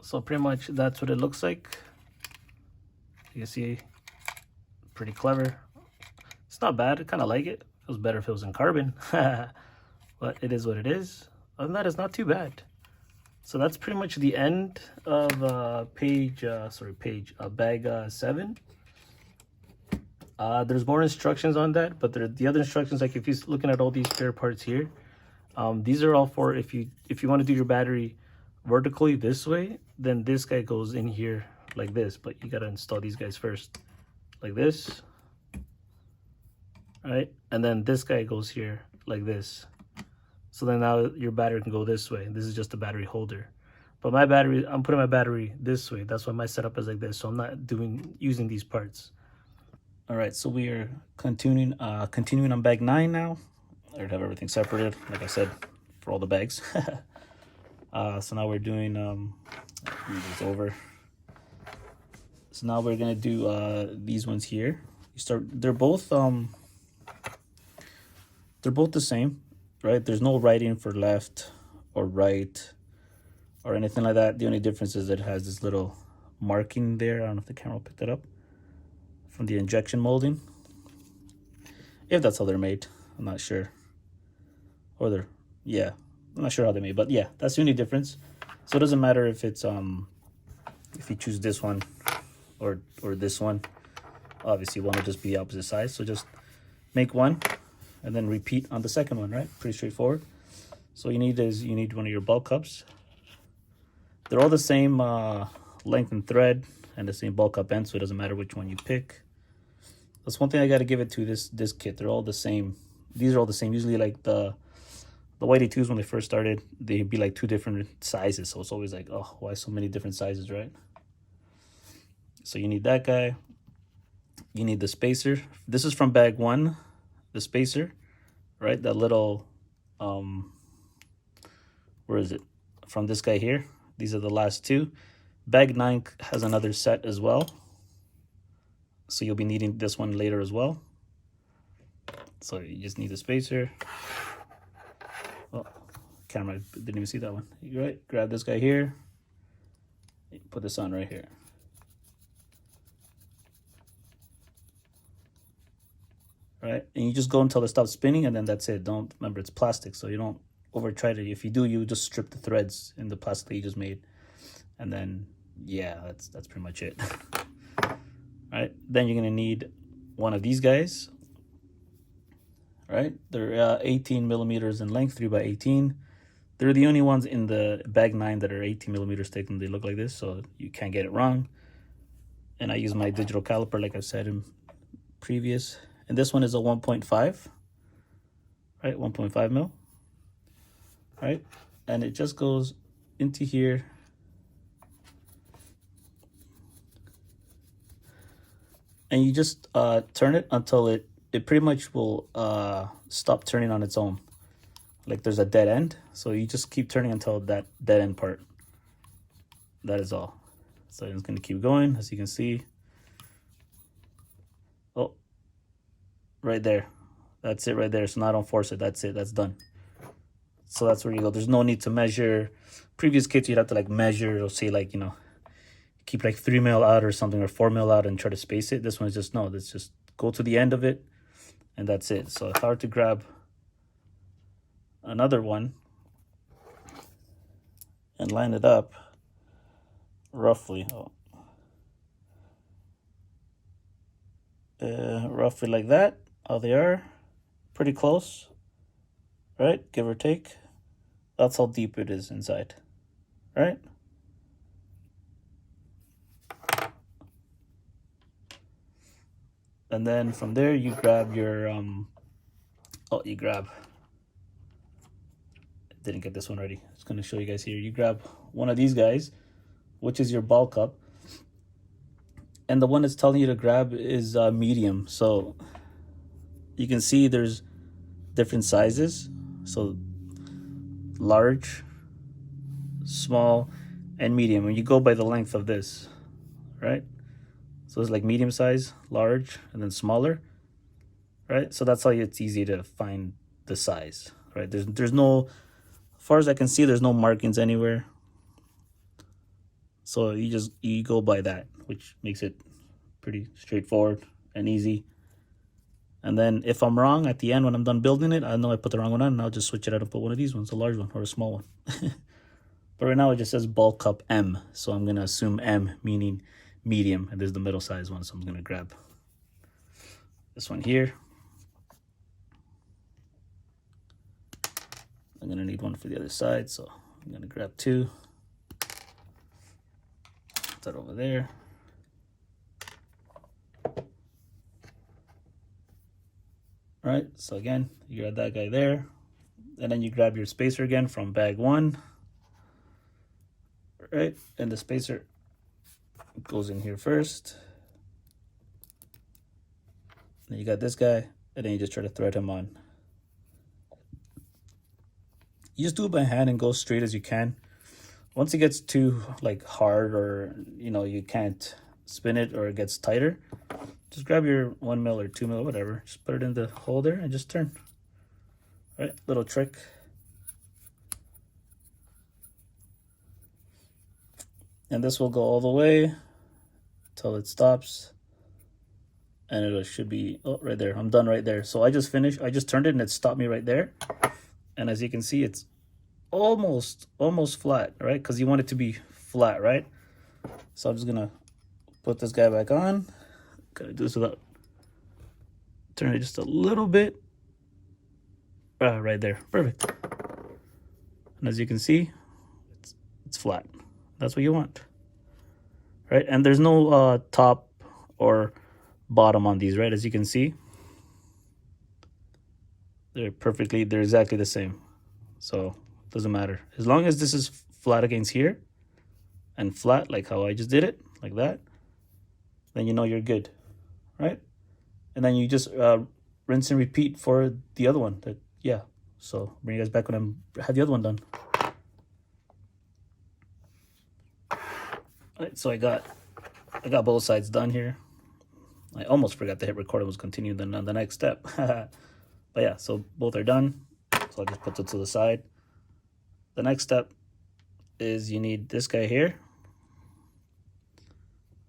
So pretty much that's what it looks like. You can see, pretty clever. It's not bad, I kind of like it. It was better if it was in carbon, but it is what it is. Other than that, it's not too bad. So that's pretty much the end of bag 7. There's more instructions on that, but the other instructions, like if you're looking at all these spare parts here, these are all for if you want to do your battery vertically this way, then this guy goes in here like this, but you got to install these guys first, like this, right? And then this guy goes here like this. So then now your battery can go this way. This is just a battery holder. But my battery, I'm putting my battery this way. That's why my setup is like this. So I'm not using these parts. All right, so we are continuing on bag 9 now. I already have everything separated, like I said, for all the bags. So now we're doing, move this over. So now we're gonna do these ones here. You start. They're both the same, right? There's no writing for left or right or anything like that. The only difference is that it has this little marking there. I don't know if the camera will pick that up from the injection molding. If that's how they're made, I'm not sure. Or they're, yeah, I'm not sure how they're made, but yeah, that's the only difference. So it doesn't matter if it's if you choose this one or this one. Obviously one will just be opposite size, so just make one and then repeat on the second one, right? Pretty straightforward. So you need one of your bulk cups. They're all the same length and thread and the same bulk cup end, so it doesn't matter which one you pick. That's one thing I got to give it to this kit. They're all the same. These are all the same. Usually like the Y82s, when they first started, they'd be like 2 different sizes, so it's always like, oh, why so many different sizes, right? So you need that guy. You need the spacer. This is from bag 1, the spacer, right? That little where is it? From this guy here. These are the last 2. Bag 9 has another set as well, so you'll be needing this one later as well. So you just need the spacer. Oh, camera didn't even see that one. You right? Grab this guy here. Put this on right here. Right, and you just go until it stops spinning, and then that's it. Don't remember, it's plastic, so you don't over try to. If you do, you just strip the threads in the plastic that you just made, and then yeah, that's pretty much it. All right, then you're gonna need one of these guys. Right, they're 18 millimeters in length, 3x18. They're the only ones in the bag 9 that are 18 millimeters thick, and they look like this, so you can't get it wrong. And I use my digital caliper, like I said in previous. And this one is a 1.5, right? 1.5 mil, right? And it just goes into here. And you just turn it until it pretty much will stop turning on its own. Like there's a dead end. So you just keep turning until that dead end part. That is all. So it's gonna keep going, as you can see. Oh, right there. That's it right there. So now don't force it. That's it. That's done. So that's where you go. There's no need to measure. Previous kits, you'd have to like measure or say like, you know, keep like 3 mil out or something, or 4 mil out and try to space it. This one's just, no, let's just go to the end of it and that's it. So if I were to grab another one and line it up roughly, roughly like that, how they are, pretty close, right? Give or take. That's how deep it is inside, right? And then from there, you grab your, didn't get this one ready. Just gonna show you guys here. You grab one of these guys, which is your bulk cup. And the one that's telling you to grab is medium. So you can see there's different sizes. So large, small, and medium. And you go by the length of this, right? So it's like medium size, large, and then smaller, right? So that's how it's easy to find the size, right? There's no, as far as I can see, there's no markings anywhere. So you go by that, which makes it pretty straightforward and easy. And then if I'm wrong at the end when I'm done building it, I know I put the wrong one on, and I'll just switch it out and put one of these ones, a large one or a small one. But right now it just says bulk cup M, so I'm gonna assume M meaning medium, and there's the middle size one, so I'm gonna grab this one here. I'm gonna need one for the other side, so I'm gonna grab 2. Put that over there. All right, so again, you grab that guy there, and then you grab your spacer again from bag 1, right? And the spacer goes in here first. Then you got this guy, and then you just try to thread him on. You just do it by hand and go straight as you can. Once it gets too like hard, or you know, you can't spin it or it gets tighter, just grab your 1 mil or 2 mil, whatever. Just put it in the holder and just turn. Right, little trick. And this will go all the way till it stops. And it should be, oh, right there. I'm done right there. So I just finished. I just turned it and it stopped me right there. And as you can see, it's almost flat, right? Because you want it to be flat, right? So I'm just gonna put this guy back on. Gotta do this without turn it just a little bit. Right there, perfect. And as you can see, it's flat. That's what you want, right? And there's no top or bottom on these, right? As you can see, they're exactly the same. So it doesn't matter. As long as this is flat against here and flat, like how I just did it, like that, then you know you're good, right? And then you just rinse and repeat for the other one. Yeah, so bring you guys back when I had the other one done. All right, so I got both sides done here. I almost forgot to hit record. I was continuing then on the next step. But yeah, so both are done. So I'll just put it to the side. The next step is you need this guy here.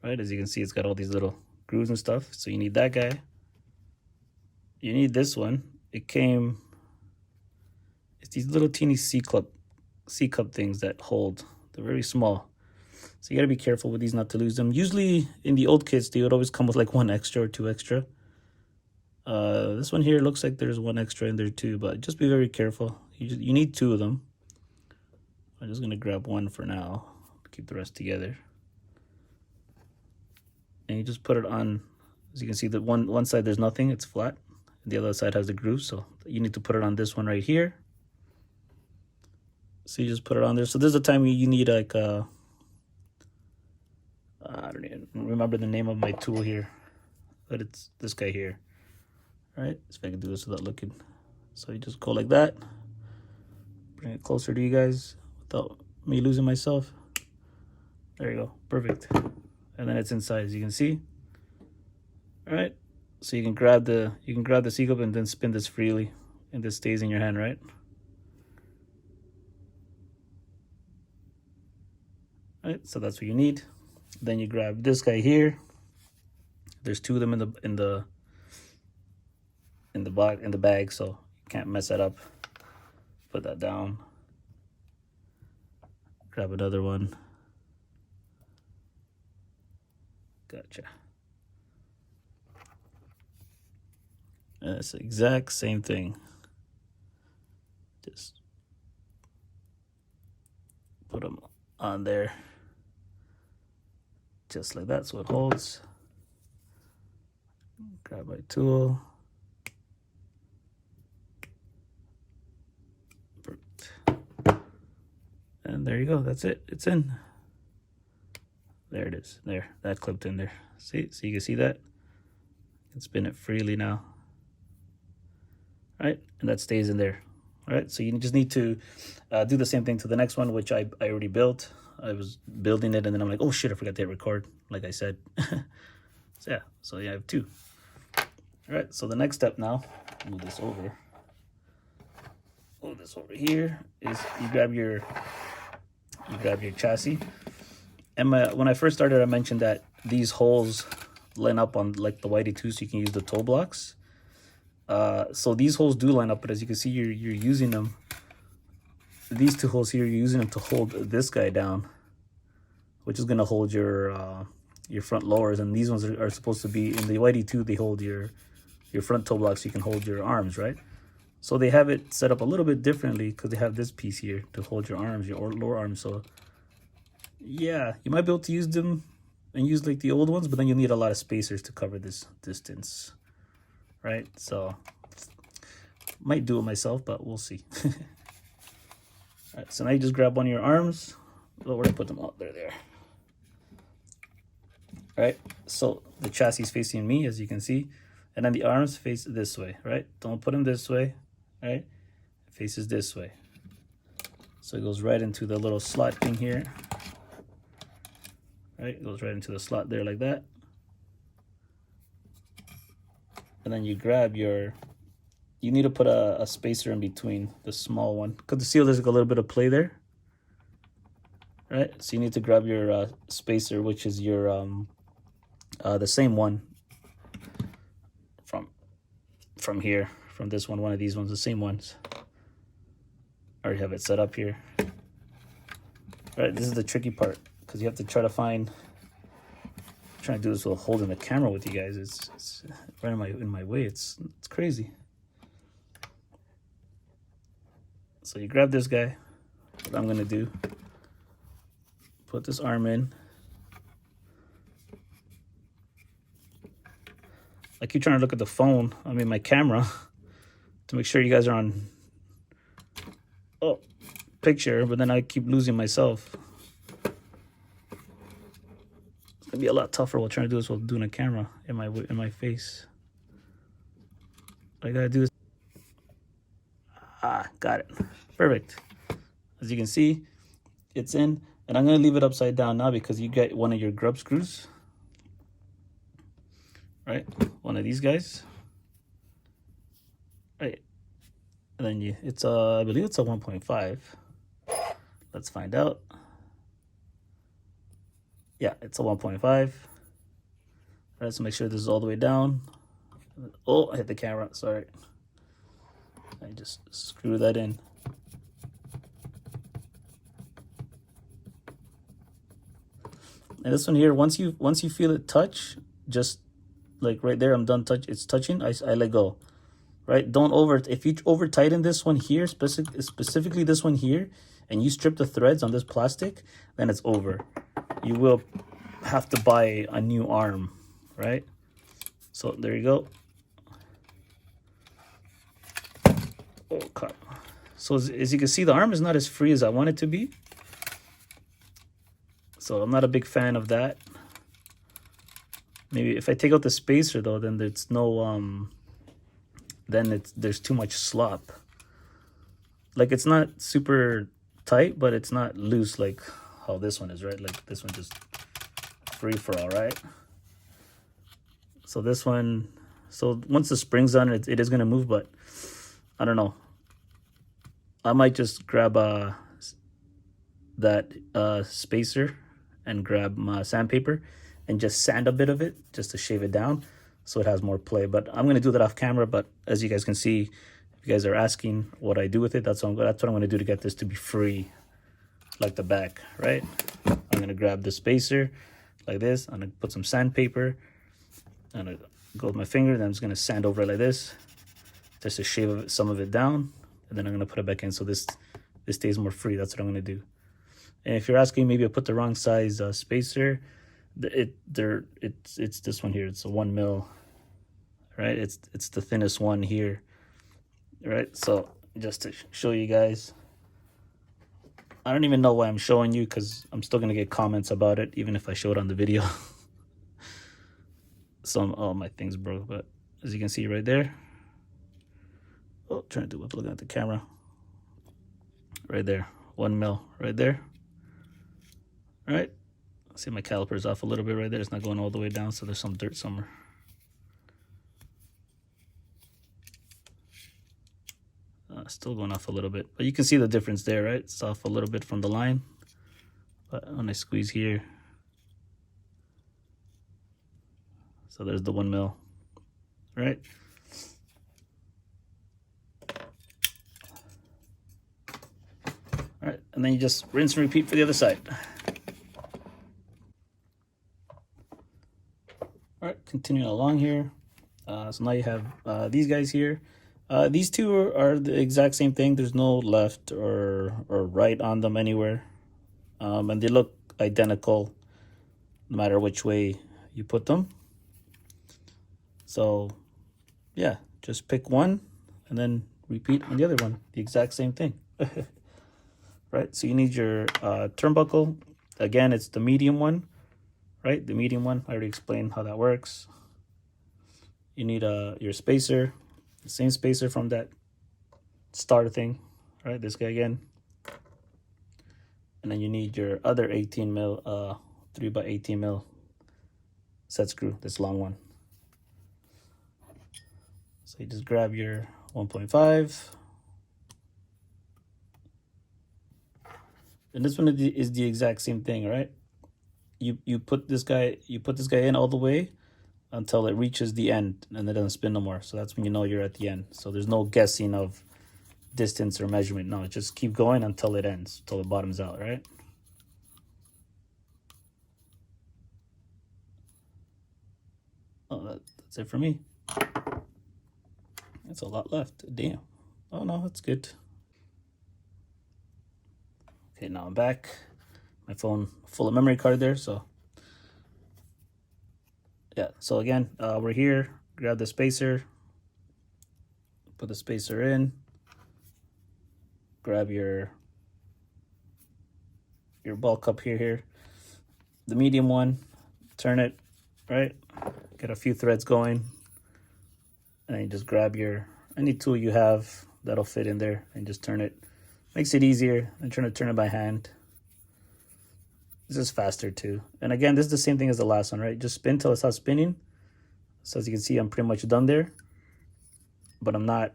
Right, as you can see, it's got all these little grooves and stuff. So you need that guy. You need this one. It's these little teeny C cup things that hold. They're very small. So you gotta be careful with these not to lose them. Usually in the old kits, they would always come with like 1 extra or 2 extra. This one here looks like there's 1 extra in there too, but just be very careful. You need 2 of them. I'm just gonna grab 1 for now, keep the rest together. And you just put it on, as you can see, that one side there's nothing, it's flat. And the other side has the groove, so you need to put it on this one right here. So you just put it on there. So there's a time you need like I don't even remember the name of my tool here, but it's this guy here. All right, so if I can do this without looking. So you just go like that, bring it closer to you guys without me losing myself. There you go, perfect. And then it's inside, as you can see. All right, so you can grab the C cup and then spin this freely, and this stays in your hand, right? All right, so that's what you need. Then you grab this guy here. There's 2 of them in the bag, so you can't mess that up. Put that down. Grab another one. Gotcha. And it's the exact same thing. Just put them on there. Just like that, so it holds. Grab my tool. Perfect. And there you go, that's it, it's in. There it is, there, that clipped in there. See, so you can see that? You can spin it freely now. All right, and that stays in there. All right, so you just need to do the same thing to the next one, which I already built. I was building it and then I'm like, oh shit, I forgot to hit record, like I said. So yeah, I have 2. All right, so the next step now, move this over. Move this over here is you grab your chassis. And when I first started, I mentioned that these holes line up on like the YD2, so you can use the toe blocks. So these holes do line up, but as you can see, you're using them. These 2 holes here, you're using them to hold this guy down, which is gonna hold your front lowers, and these ones are supposed to be in the YD2. They hold your front toe blocks, so you can hold your arms, right? So they have it set up a little bit differently because they have this piece here to hold your arms, your lower arms. So yeah, you might be able to use them and use like the old ones, but then you'll need a lot of spacers to cover this distance, right? So might do it myself, but we'll see. All right, so now you just grab one of your arms. Oh, where did I put them? Oh, they're there. All right, so the chassis is facing me, as you can see, and then the arms face this way, right? Don't put them this way, right? It faces this way. So it goes right into the little slot thing here. right? It goes right into the slot there like that. And then you grab your, you need to put a spacer in between the small one, because the seal, there's like a little bit of play there, right? So you need to grab your spacer, which is your the same one from here, from this one of these ones, the same ones. I already have it set up here. All right, this is the tricky part, because you have to try to find, I'm trying to do this while holding the camera with you guys. It's right in my way. It's crazy. So you grab this guy. What I'm gonna do, put this arm in. I keep trying to look at the phone, I mean my camera, to make sure you guys are on picture, but then I keep losing myself. It's gonna be a lot tougher while trying to do this while doing a camera in my face. I gotta do this. Got it. Perfect. As you can see, it's in, and I'm gonna leave it upside down now because you get one of your grub screws. Right, one of these guys, right, and then it's I believe it's a 1.5. Let's find out. Yeah, it's a 1.5. Right, so make sure this is all the way down. Oh, I hit the camera, sorry. I just screw that in. And this one here, once you feel it touch, just like right there, I'm done it's touching, I let go. Right, don't if you over tighten this one here, specifically this one here, and you strip the threads on this plastic, then it's over. You will have to buy a new arm, right? So there you go. Oh, cut. So as you can see, the arm is not as free as I want it to be. So I'm not a big fan of that. Maybe if I take out the spacer though, then there's no there's too much slop. Like it's not super tight, but it's not loose like how this one is, right? Like this one just free for all, right? So this one, so once the spring's on, it is gonna move, but I don't know. I might just grab that spacer and grab my sandpaper and just sand a bit of it just to shave it down so it has more play. But I'm going to do that off camera. But as you guys can see, if you guys are asking what I do with it, that's what I'm going to do to get this to be free, like the back, right? I'm going to grab the spacer like this. I'm going to put some sandpaper. I'm going to go with my finger. Then I'm just going to sand over it like this just to shave some of it down. And then I'm going to put it back in so this stays more free. That's what I'm going to do. And if you're asking, maybe I put the wrong size spacer. It's this one here. It's a 1 mil, right? It's the thinnest one here, right? So just to show you guys, I don't even know why I'm showing you, because I'm still gonna get comments about it even if I show it on the video. Oh, my thing's broke, but as you can see right there, trying to do it, looking at the camera right there, 1 mil right there. All right, see my caliper's off a little bit right there. It's not going all the way down, so there's some dirt somewhere. Still going off a little bit, but you can see the difference there, right? It's off a little bit from the line, but when I squeeze here, so there's the 1 mil, right? All right, and then you just rinse and repeat for the other side. All right, continuing along here. So now you have these guys here. These two are the exact same thing. There's no left or right on them anywhere. And they look identical no matter which way you put them. So yeah, just pick one and then repeat on the other one. The exact same thing. Right, so you need your turnbuckle. Again, it's the medium one, right? The medium one, I already explained how that works. You need your spacer, the same spacer from that starter thing, right? This guy again. And then you need your other 18 mil 3x18 mil set screw, this long one. So you just grab your 1.5. And this one is the exact same thing, right? You put this guy in all the way until it reaches the end, and it doesn't spin no more. So that's when you know you're at the end. So there's no guessing of distance or measurement. No, just keep going until it ends, until it bottoms out, right? Oh, that's it for me. That's a lot left. Damn. Oh no, that's good. Okay, now I'm back. My phone full of memory card there, so yeah. So again, we're here. Grab the spacer. Put the spacer in. Grab your ball cup here. The medium one. Turn it, right? Get a few threads going. And then you just grab any tool you have that'll fit in there and just turn it. Makes it easier than trying to turn it by hand. This is faster too. And again, this is the same thing as the last one, right? Just spin till it stops spinning. So as you can see, I'm pretty much done there, but I'm not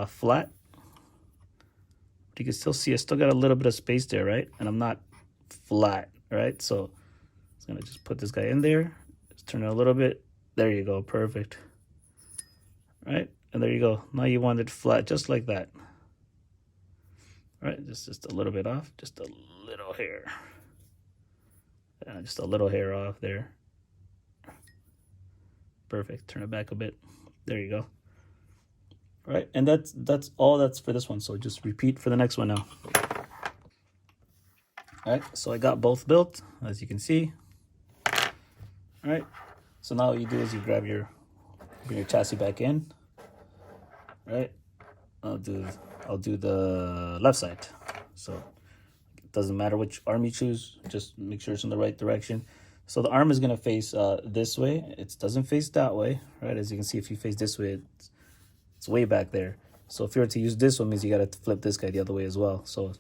flat. But you can still see I still got a little bit of space there, right? And I'm not flat, right? So I'm gonna just put this guy in there, just turn it a little bit. There you go, perfect. Right, and there you go. Now you want it flat, just like that. Right, just a little bit off, just a little hair. Just a little hair off there. Perfect. Turn it back a bit. There you go. All right, and that's all that's for this one. So just repeat for the next one now. All right, so I got both built, as you can see. All right, so now what you do is you grab your chassis back in. Right, I'll do the left side. So it doesn't matter which arm you choose, just make sure it's in the right direction. So the arm is gonna face this way. It doesn't face that way, right? As you can see, if you face this way, it's way back there. So if you were to use this one, means you gotta flip this guy the other way as well. So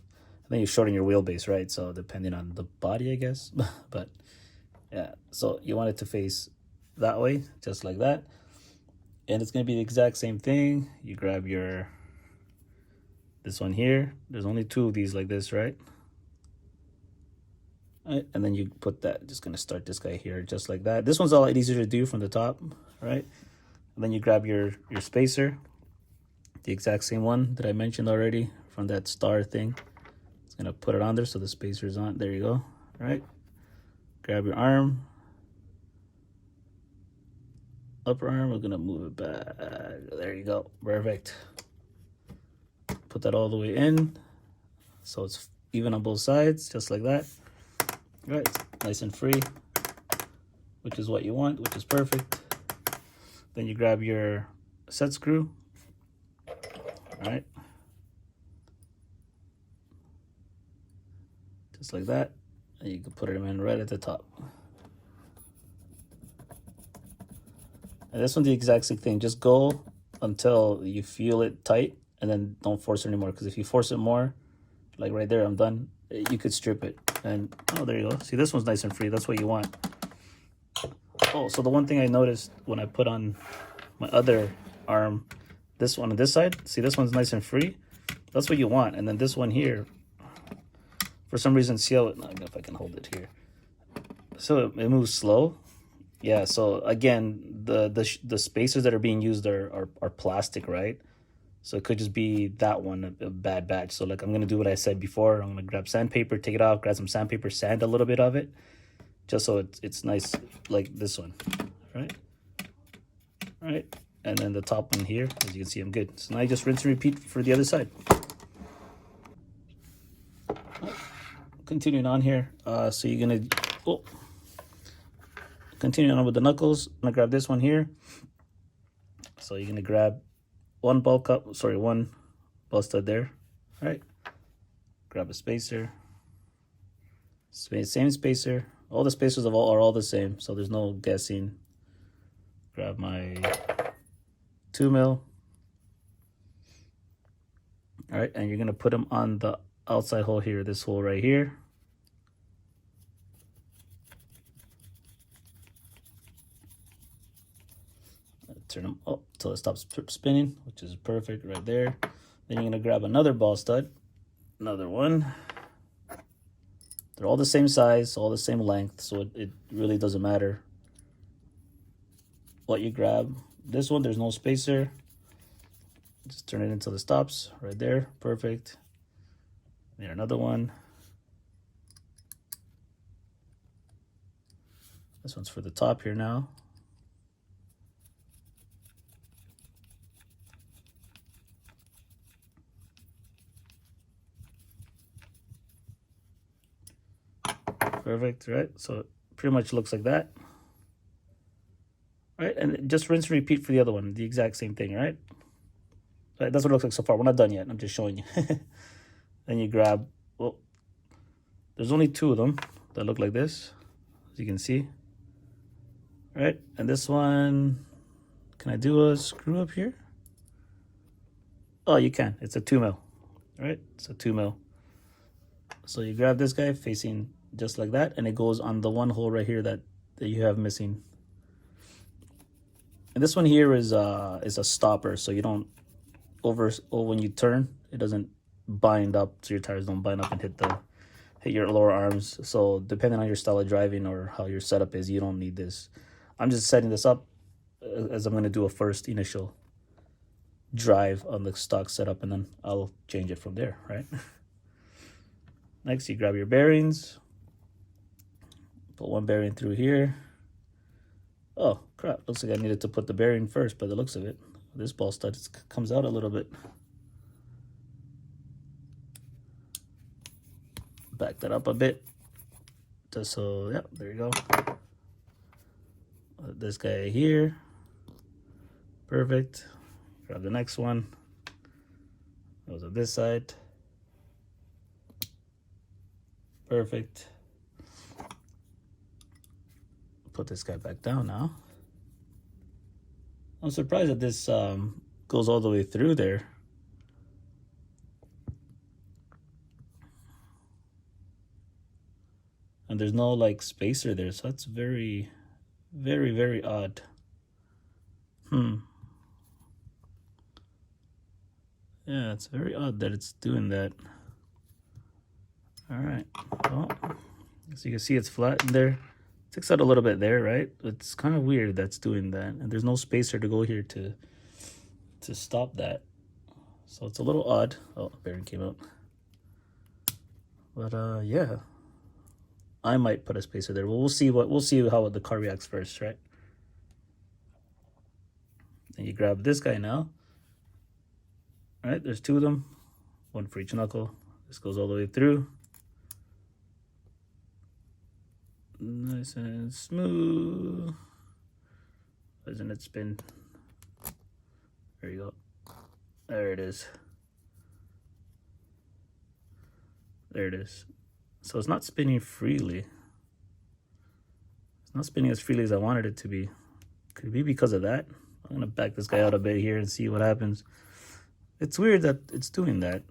then you shorten your wheelbase, right? So depending on the body, I guess. But yeah, so you want it to face that way, just like that. And it's going to be the exact same thing. You grab this one here. There's only two of these like this, right? Right, and then you put that, just going to start this guy here, just like that. This one's a lot easier to do from the top, right? And then you grab your spacer, the exact same one that I mentioned already from that star thing. It's going to put it on there so the spacer's on. There you go, right? Grab your arm. Upper arm, we're gonna move it back. There you go, perfect. Put that all the way in, so it's even on both sides, just like that. All right, nice and free, which is what you want, which is perfect. Then you grab your set screw. All right, just like that, and you can put them in right at the top. And this one's the exact same thing. Just go until you feel it tight, and then don't force it anymore. Because if you force it more, like right there, I'm done. You could strip it. And oh, there you go. See, this one's nice and free. That's what you want. Oh, so the one thing I noticed when I put on my other arm, this one on this side, see, this one's nice and free. That's what you want. And then this one here, for some reason, see how it, I don't know if I can hold it here. So it moves slow. Yeah, so again, the spacers that are being used are plastic, right? So it could just be that one, a bad batch. So like I'm gonna do what I said before. I'm gonna grab sandpaper, take it off, grab some sandpaper, sand a little bit of it, just so it's nice, like this one, right? All right, and then the top one here, as you can see, I'm good. So now you just rinse and repeat for the other side. Continuing on here, so you're gonna continue on with the knuckles. I'm gonna grab this one here. So you're gonna grab one ball stud there. All right, grab a spacer, same spacer. All the spacers are all the same, so there's no guessing. Grab my 2 mil. All right, and you're gonna put them on the outside hole here, this hole right here. turn them up till it stops spinning, which is perfect right there. Then you're gonna grab another ball stud, another one. They're all the same size, all the same length, so it really doesn't matter what you grab. This one, there's no spacer. Just turn it until it stops right there, perfect. Then another one. This one's for the top here now. Perfect, right? So it pretty much looks like that. Right, and just rinse and repeat for the other one, the exact same thing, right? Right, that's what it looks like so far. We're not done yet. I'm just showing you. Then you grab, well, there's only 2 of them that look like this, as you can see. Right, and this one, can I do a screw up here? Oh, you can. It's a 2 mil, right? It's a 2 mil. So you grab this guy facing just like that, and it goes on the one hole right here that you have missing. And this one here is a stopper, so you don't when you turn, it doesn't bind up, so your tires don't bind up and hit your lower arms. So depending on your style of driving or how your setup is, you don't need this. I'm just setting this up as I'm going to do a first initial drive on the stock setup, and then I'll change it from there, right? Next, you grab your bearings. Put one bearing through here. Oh, crap. Looks like I needed to put the bearing first by the looks of it. This ball stud comes out a little bit. Back that up a bit. Just so, yeah, there you go. This guy here. Perfect. Grab the next one. Goes on this side. Perfect. Put this guy back down now. I'm surprised that this goes all the way through there. And there's no like spacer there, so that's very, very, very odd. Yeah, it's very odd that it's doing that. All right, well, so you can see it's flat in there. Sticks out a little bit there, right? It's kind of weird that's doing that. And there's no spacer to go here to stop that. So it's a little odd. Oh, bearing came out. But yeah. I might put a spacer there. Well, we'll see how the car reacts first, right? Then you grab this guy now. All right, there's 2 of them. One for each knuckle. This goes all the way through. Nice and smooth. Doesn't it spin? There you go. There it is. There it is. So it's not spinning freely. It's not spinning as freely as I wanted it to be. Could it be because of that? I'm gonna back this guy out a bit here and see what happens. It's weird that it's doing that.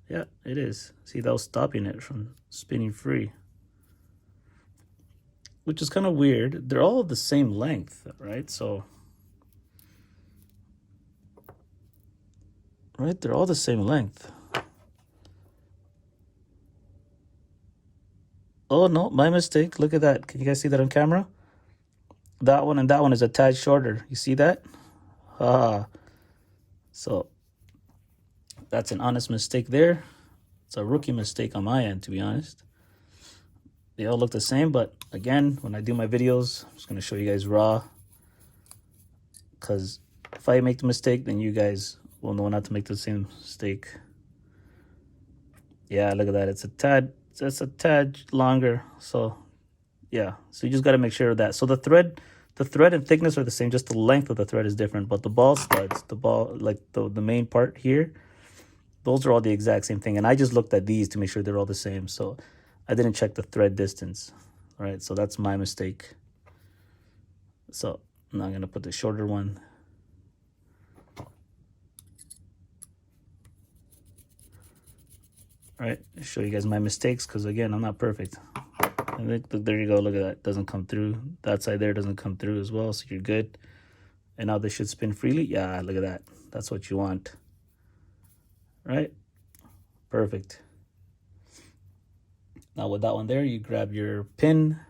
Yeah, it is. See, that was stopping it from spinning free. Which is kind of weird. They're all the same length, right? So, right, they're all the same length. Oh, no, my mistake. Look at that. Can you guys see that on camera? That one and that one is a tad shorter. You see that? So that's an honest mistake there. It's a rookie mistake on my end, to be honest. They all look the same, but again, when I do my videos, I'm just going to show you guys raw. Because if I make the mistake, then you guys will know not to make the same mistake. Yeah, look at that. It's a tad longer. So yeah, so you just got to make sure of that. So the thread and thickness are the same, just the length of the thread is different. But the ball studs, like the main part here, those are all the exact same thing. And I just looked at these to make sure they're all the same. So I didn't check the thread distance. All right, so that's my mistake. So now I'm going to put the shorter one. All right, show you guys my mistakes because, again, I'm not perfect. And look, there you go. Look at that. Doesn't come through. That side there doesn't come through as well. So you're good. And now this should spin freely. Yeah, look at that. That's what you want. Right? Perfect. Now with that one there, you grab your pin.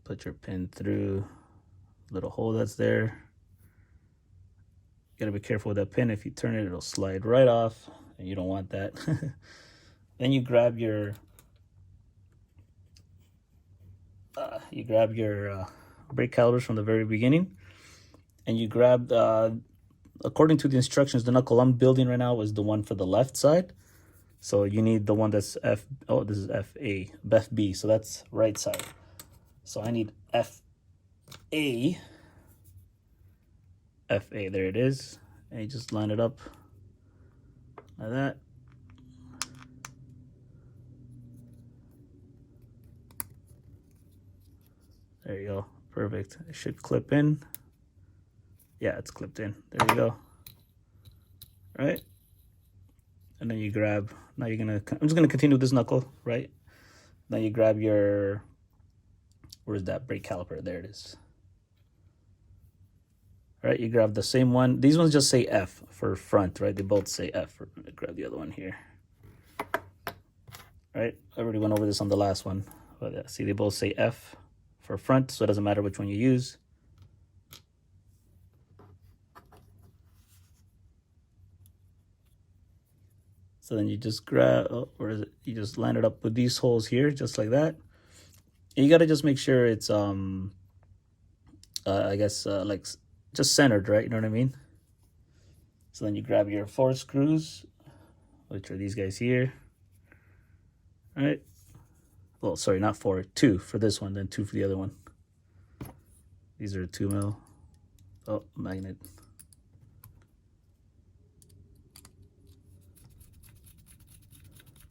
Put your pin through the little hole that's there. You gotta be careful with that pin. If you turn it, it'll slide right off, and you don't want that. Then you grab your brake calipers from the very beginning, and you grab according to the instructions, the knuckle I'm building right now is the one for the left side. So you need the one that's F. Oh, this is FB. So that's right side. So I need FA. There it is. And you just line it up like that. There you go. Perfect. It should clip in. Yeah, it's clipped in. There you go. Right? And then you grab, I'm just gonna continue with this knuckle, right? Then you grab your, where's that brake caliper? There it is. All right, you grab the same one. These ones just say F for front, right? They both say F. Grab the other one here. All right, I already went over this on the last one. But yeah, see, they both say F for front, so it doesn't matter which one you use. So then you just grab, oh, where is it? You just line it up with these holes here, just like that. And you gotta just make sure it's, I guess, like just centered, right? You know what I mean? So then you grab your 4 screws, which are these guys here, right? Well, sorry, not 4, 2 for this one, then 2 for the other one. These are 2 mil. Oh, magnet.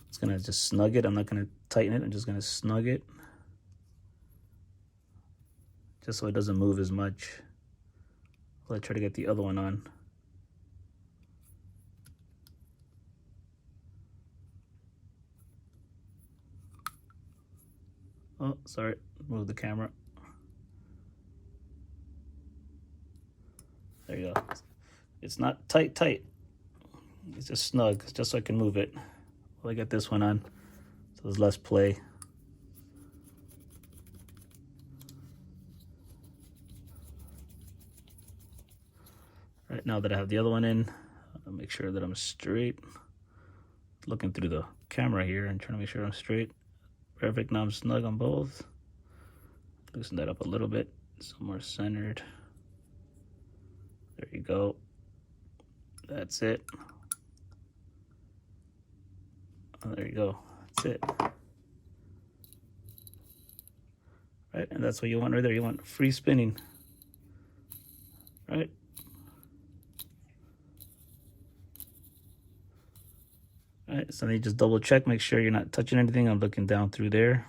It's gonna just snug it. I'm not gonna tighten it. I'm just gonna snug it, just so it doesn't move as much. Let's try to get the other one on. Oh, sorry, move the camera. There you go. It's not tight. It's just snug, just so I can move it. Well, I get this one on, so there's less play. Right, now that I have the other one in, I'll make sure that I'm straight. Looking through the camera here and trying to make sure I'm straight. Perfect, now I'm snug on both. Loosen that up a little bit, so more centered. There you go. That's it. Oh, there you go. That's it. Right, and that's what you want right there. You want free spinning. Right? Alright, so then you just double check, make sure you're not touching anything. I'm looking down through there.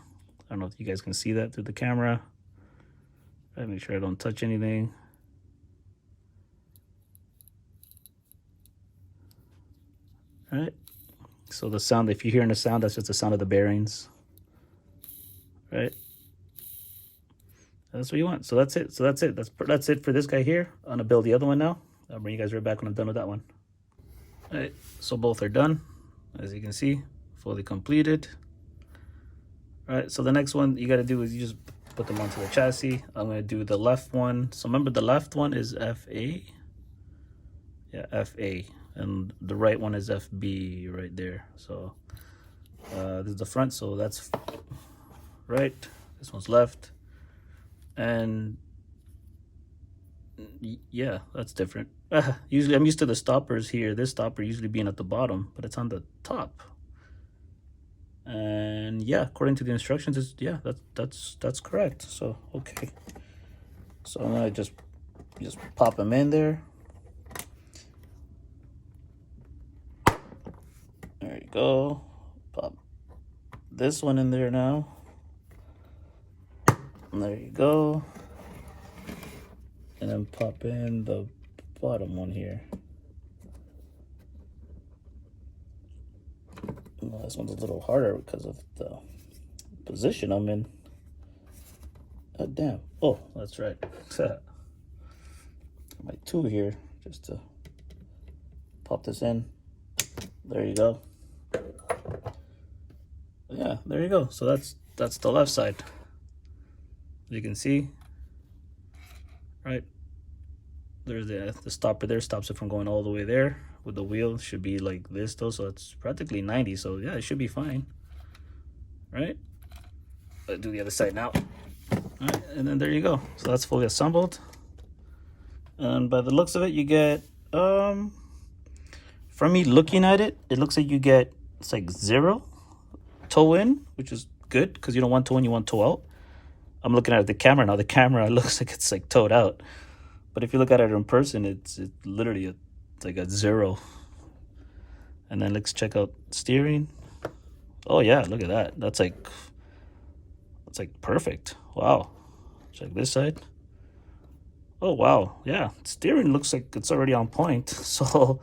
I don't know if you guys can see that through the camera. Right, make sure I don't touch anything. Alright, so the sound, if you're hearing the sound, that's just the sound of the bearings. Right? That's what you want. So that's it. That's it for this guy here. I'm gonna build the other one now. I'll bring you guys right back when I'm done with that one. Alright, so both are done. As you can see, fully completed. All right, so the next one you got to do is you just put them onto the chassis. I'm going to do the left one. So remember, the left one is FA. Yeah, FA. And the right one is FB right there. So this is the front, so that's right. This one's left. And yeah, that's different. Usually I'm used to the stoppers here. This stopper usually being at the bottom, but it's on the top. And yeah, according to the instructions, it's, yeah, that's correct. So okay, so I'm gonna just pop them in there. There you go. Pop this one in there now. And there you go. And then pop in the bottom one here. This one's a little harder because of the position I'm in. Oh, damn. Oh, that's right. My tool here, just to pop this in. There you go. Yeah, there you go. So that's the left side. You can see, right? There's the stopper there, stops it from going all the way there. With the wheel, should be like this though, so it's practically 90. So yeah, it should be fine, right? Let's do the other side now. All right, and then there you go. So that's fully assembled. And by the looks of it, you get from me looking at it, it looks like you get, it's like 0 toe in, which is good because you don't want toe in, you want toe out. I'm looking at the camera now. The camera looks like it's like toed out, but if you look at it in person, it's literally it's like a 0. And then let's check out steering. Oh yeah, look at that. That's like perfect. Wow. Check this side. Oh wow, yeah. Steering looks like it's already on point. So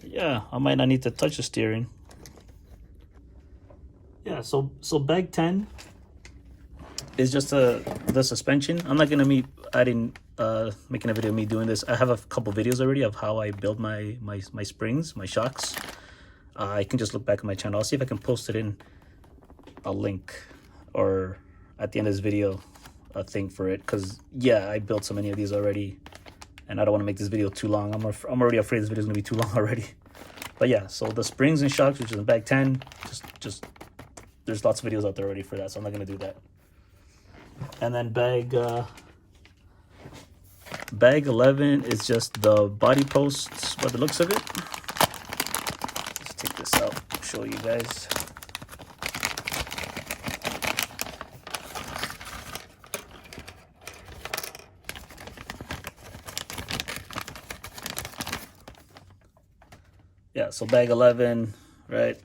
yeah, I might not need to touch the steering. Yeah, so bag 10 is just the suspension. I'm not gonna be making a video of me doing this. I have a couple videos already of how I build my springs, my shocks. I can just look back at my channel. I'll see if I can post it in a link or at the end of this video a thing for it, because yeah, I built so many of these already and I don't want to make this video too long. I'm already afraid this video is gonna be too long already. But yeah, so the springs and shocks, which is in bag 10, just there's lots of videos out there already for that, so I'm not gonna do that. And then bag 11 is just the body posts by the looks of it. Let's take this out, show you guys. Yeah, so bag 11, right,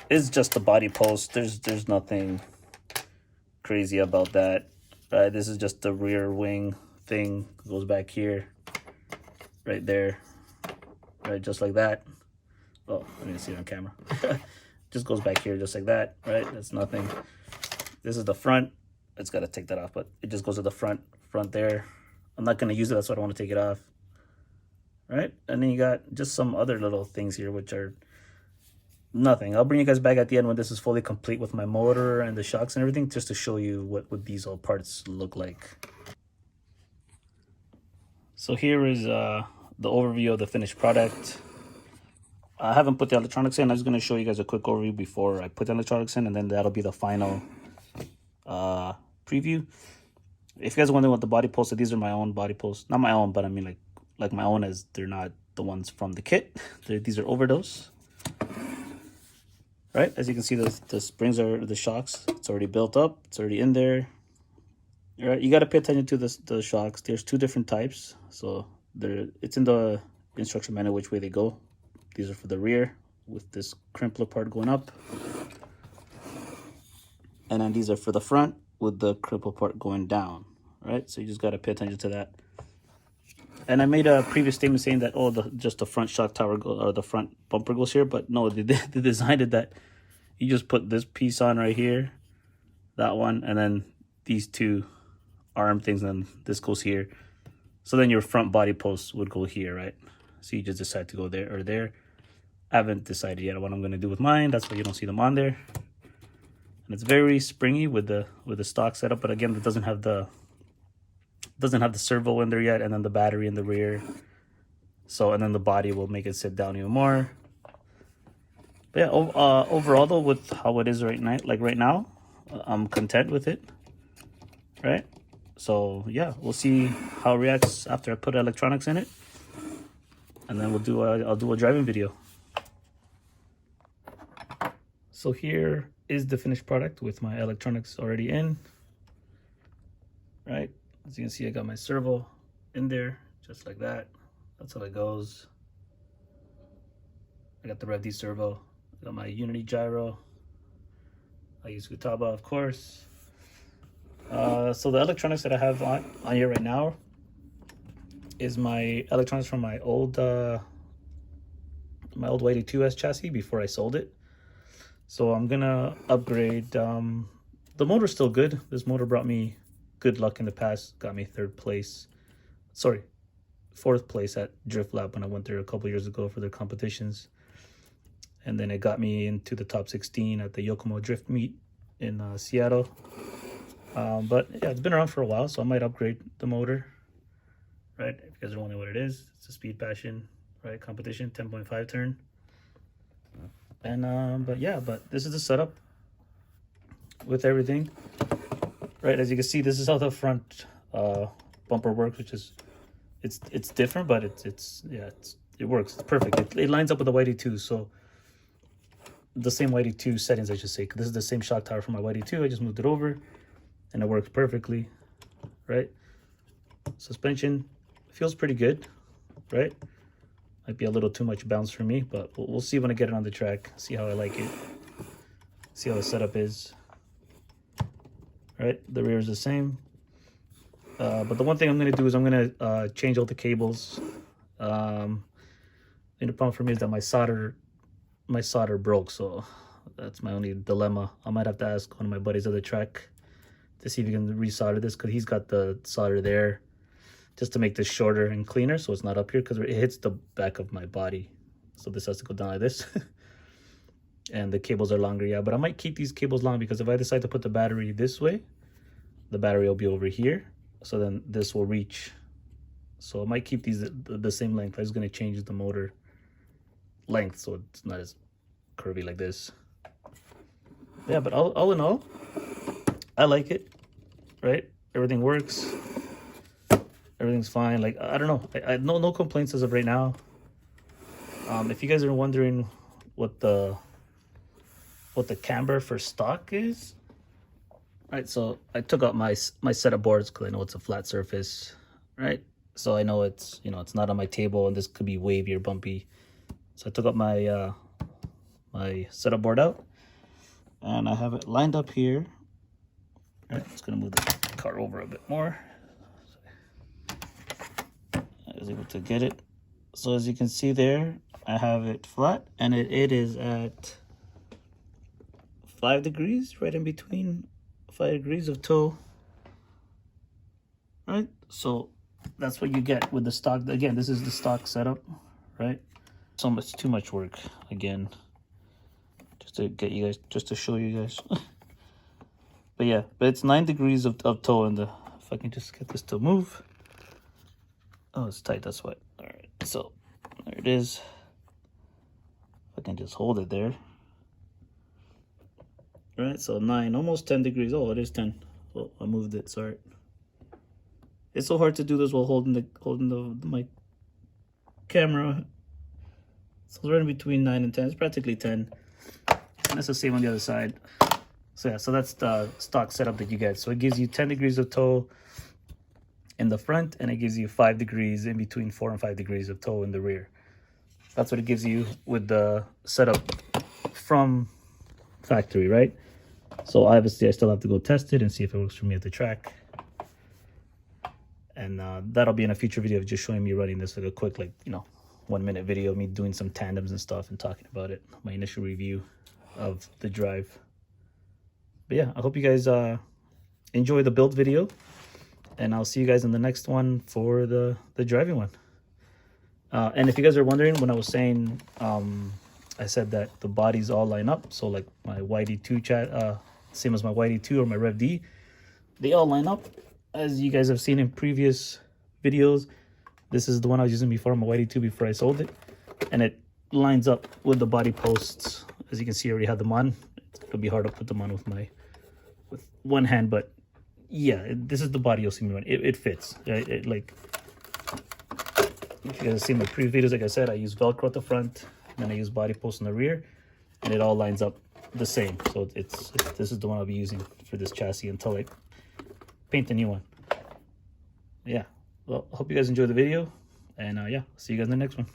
is just the body post. There's nothing crazy about that, right? This is just the rear wing thing, goes back here, right there, right, just like that. Oh, I didn't see it on camera. Just goes back here just like that, right? That's nothing. This is the front. It's got to take that off, but it just goes to the front there. I'm not going to use it, that's why I don't want to take it off. Right, and then you got just some other little things here which are nothing. I'll bring you guys back at the end when this is fully complete with my motor and the shocks and everything, just to show you what these all parts look like. So here is the overview of the finished product. I haven't put the electronics in. I'm just going to show you guys a quick overview before I put the electronics in, and then that'll be the final preview. If you guys are wondering what the body posts are, these are my own body posts. Not my own, but I mean like my own, as they're not the ones from the kit. These are overdose. Right, as you can see, the springs are the shocks. It's already built up. It's already in there. All right, you got to pay attention to the shocks. There's 2 different types. So it's in the instruction manual which way they go. These are for the rear with this crimpler part going up. And then these are for the front with the cripple part going down. Right, so you just got to pay attention to that. And I made a previous statement saying that, oh, just the front shock tower or the front bumper goes here, but no, they designed it that you just put this piece on right here, that one, and then these 2 arm things, and then this goes here. So then your front body post would go here, right? So you just decide to go there or there. I haven't decided yet what I'm going to do with mine. That's why you don't see them on there. And it's very springy with the stock setup, but again, it doesn't have the servo in there yet, and then the battery in the rear. So, and then the body will make it sit down even more. But yeah, overall though, with how it is right now, I'm content with it. Right? So yeah, we'll see how it reacts after I put electronics in it, and then I'll do a driving video. So here is the finished product with my electronics already in. Right? As you can see, I got my servo in there, just like that. That's how it goes. I got the ReveD servo. I got my Unity gyro. I use Futaba, of course. So the electronics that I have on here right now is my electronics from my old 82S chassis before I sold it. So I'm gonna upgrade. The motor's still good. This motor brought me good luck in the past. Got me 4th place at Drift Lab when I went there a couple years ago for their competitions. And then it got me into the top 16 at the Yokomo Drift Meet in Seattle. But yeah, it's been around for a while, so I might upgrade the motor. Right, if you guys are wondering what it is, it's a Speed Passion, right, competition, 10.5 turn. And but this is the setup with everything. Right, as you can see, this is how the front bumper works, which is it's different, but it works. It's perfect. It lines up with the YD2, so the same YD2 settings, I should say. This is the same shock tower for my YD2. I just moved it over, and it works perfectly. Right, suspension feels pretty good. Right, might be a little too much bounce for me, but we'll see when I get it on the track. See how I like it. See how the setup is. Right, the rear is the same. But the one thing I'm going to do is I'm going to change all the cables. And the problem for me is that my solder broke, so that's my only dilemma. I might have to ask one of my buddies at the track to see if he can resolder this, because he's got the solder there just to make this shorter and cleaner, so it's not up here, because it hits the back of my body. So this has to go down like this. And the cables are longer, yeah, but I might keep these cables long, because if I decide to put the battery this way, the battery will be over here, so then this will reach. So I might keep these the same length. I'm just going to change the motor length so it's not as curvy like this. Yeah, but all in all, I like it. Right, everything works, everything's fine. Like, I don't know, I no complaints as of right now. If you guys are wondering what the camber for stock is, right, so I took out my setup boards because I know it's a flat surface, right? So I know it's not on my table, and this could be wavy or bumpy. So I took out my my setup board out, and I have it lined up here. Right, just gonna move the car over a bit more. I was able to get it. So as you can see there, I have it flat, and it is at 5 degrees, right in between 5 degrees of toe. Right, so that's what you get with the stock. Again, this is the stock setup, right? So much too much work again, just to get you guys, just to show you guys. But yeah, but it's 9 degrees of toe in the. If I can just get this to move. Oh, it's tight. That's why. All right, so there it is. If I can just hold it there. Right, so 9, almost 10 degrees. Oh, it is 10. Oh, I moved it. Sorry. It's so hard to do this while holding the my camera. So it's right in between 9 and 10. It's practically 10. And that's the same on the other side. So yeah, so that's the stock setup that you get. So it gives you 10 degrees of toe in the front, and it gives you 5 degrees in between 4 and 5 degrees of toe in the rear. That's what it gives you with the setup from factory, right? So obviously I still have to go test it and see if it works for me at the track. And that'll be in a future video of just showing me running this, like a quick, 1-minute video of me doing some tandems and stuff and talking about it, my initial review of the drive. But yeah, I hope you guys enjoy the build video, and I'll see you guys in the next one for the driving one. And if you guys are wondering, when I was saying, I said that the bodies all line up. So like my YD2 same as my YD2 or my ReveD, they all line up. As you guys have seen in previous videos, this is the one I was using before, my YD2, before I sold it. And it lines up with the body posts. As you can see, I already had them on. It'll be hard to put them on with one hand, but yeah, this is the body you'll see me run. It fits. Right? If you guys have seen my previous videos, like I said, I use Velcro at the front, and then I use body posts in the rear, and it all lines up the same. So this is the one I'll be using for this chassis until I paint a new one. Yeah, well, I hope you guys enjoyed the video, and yeah, see you guys in the next one.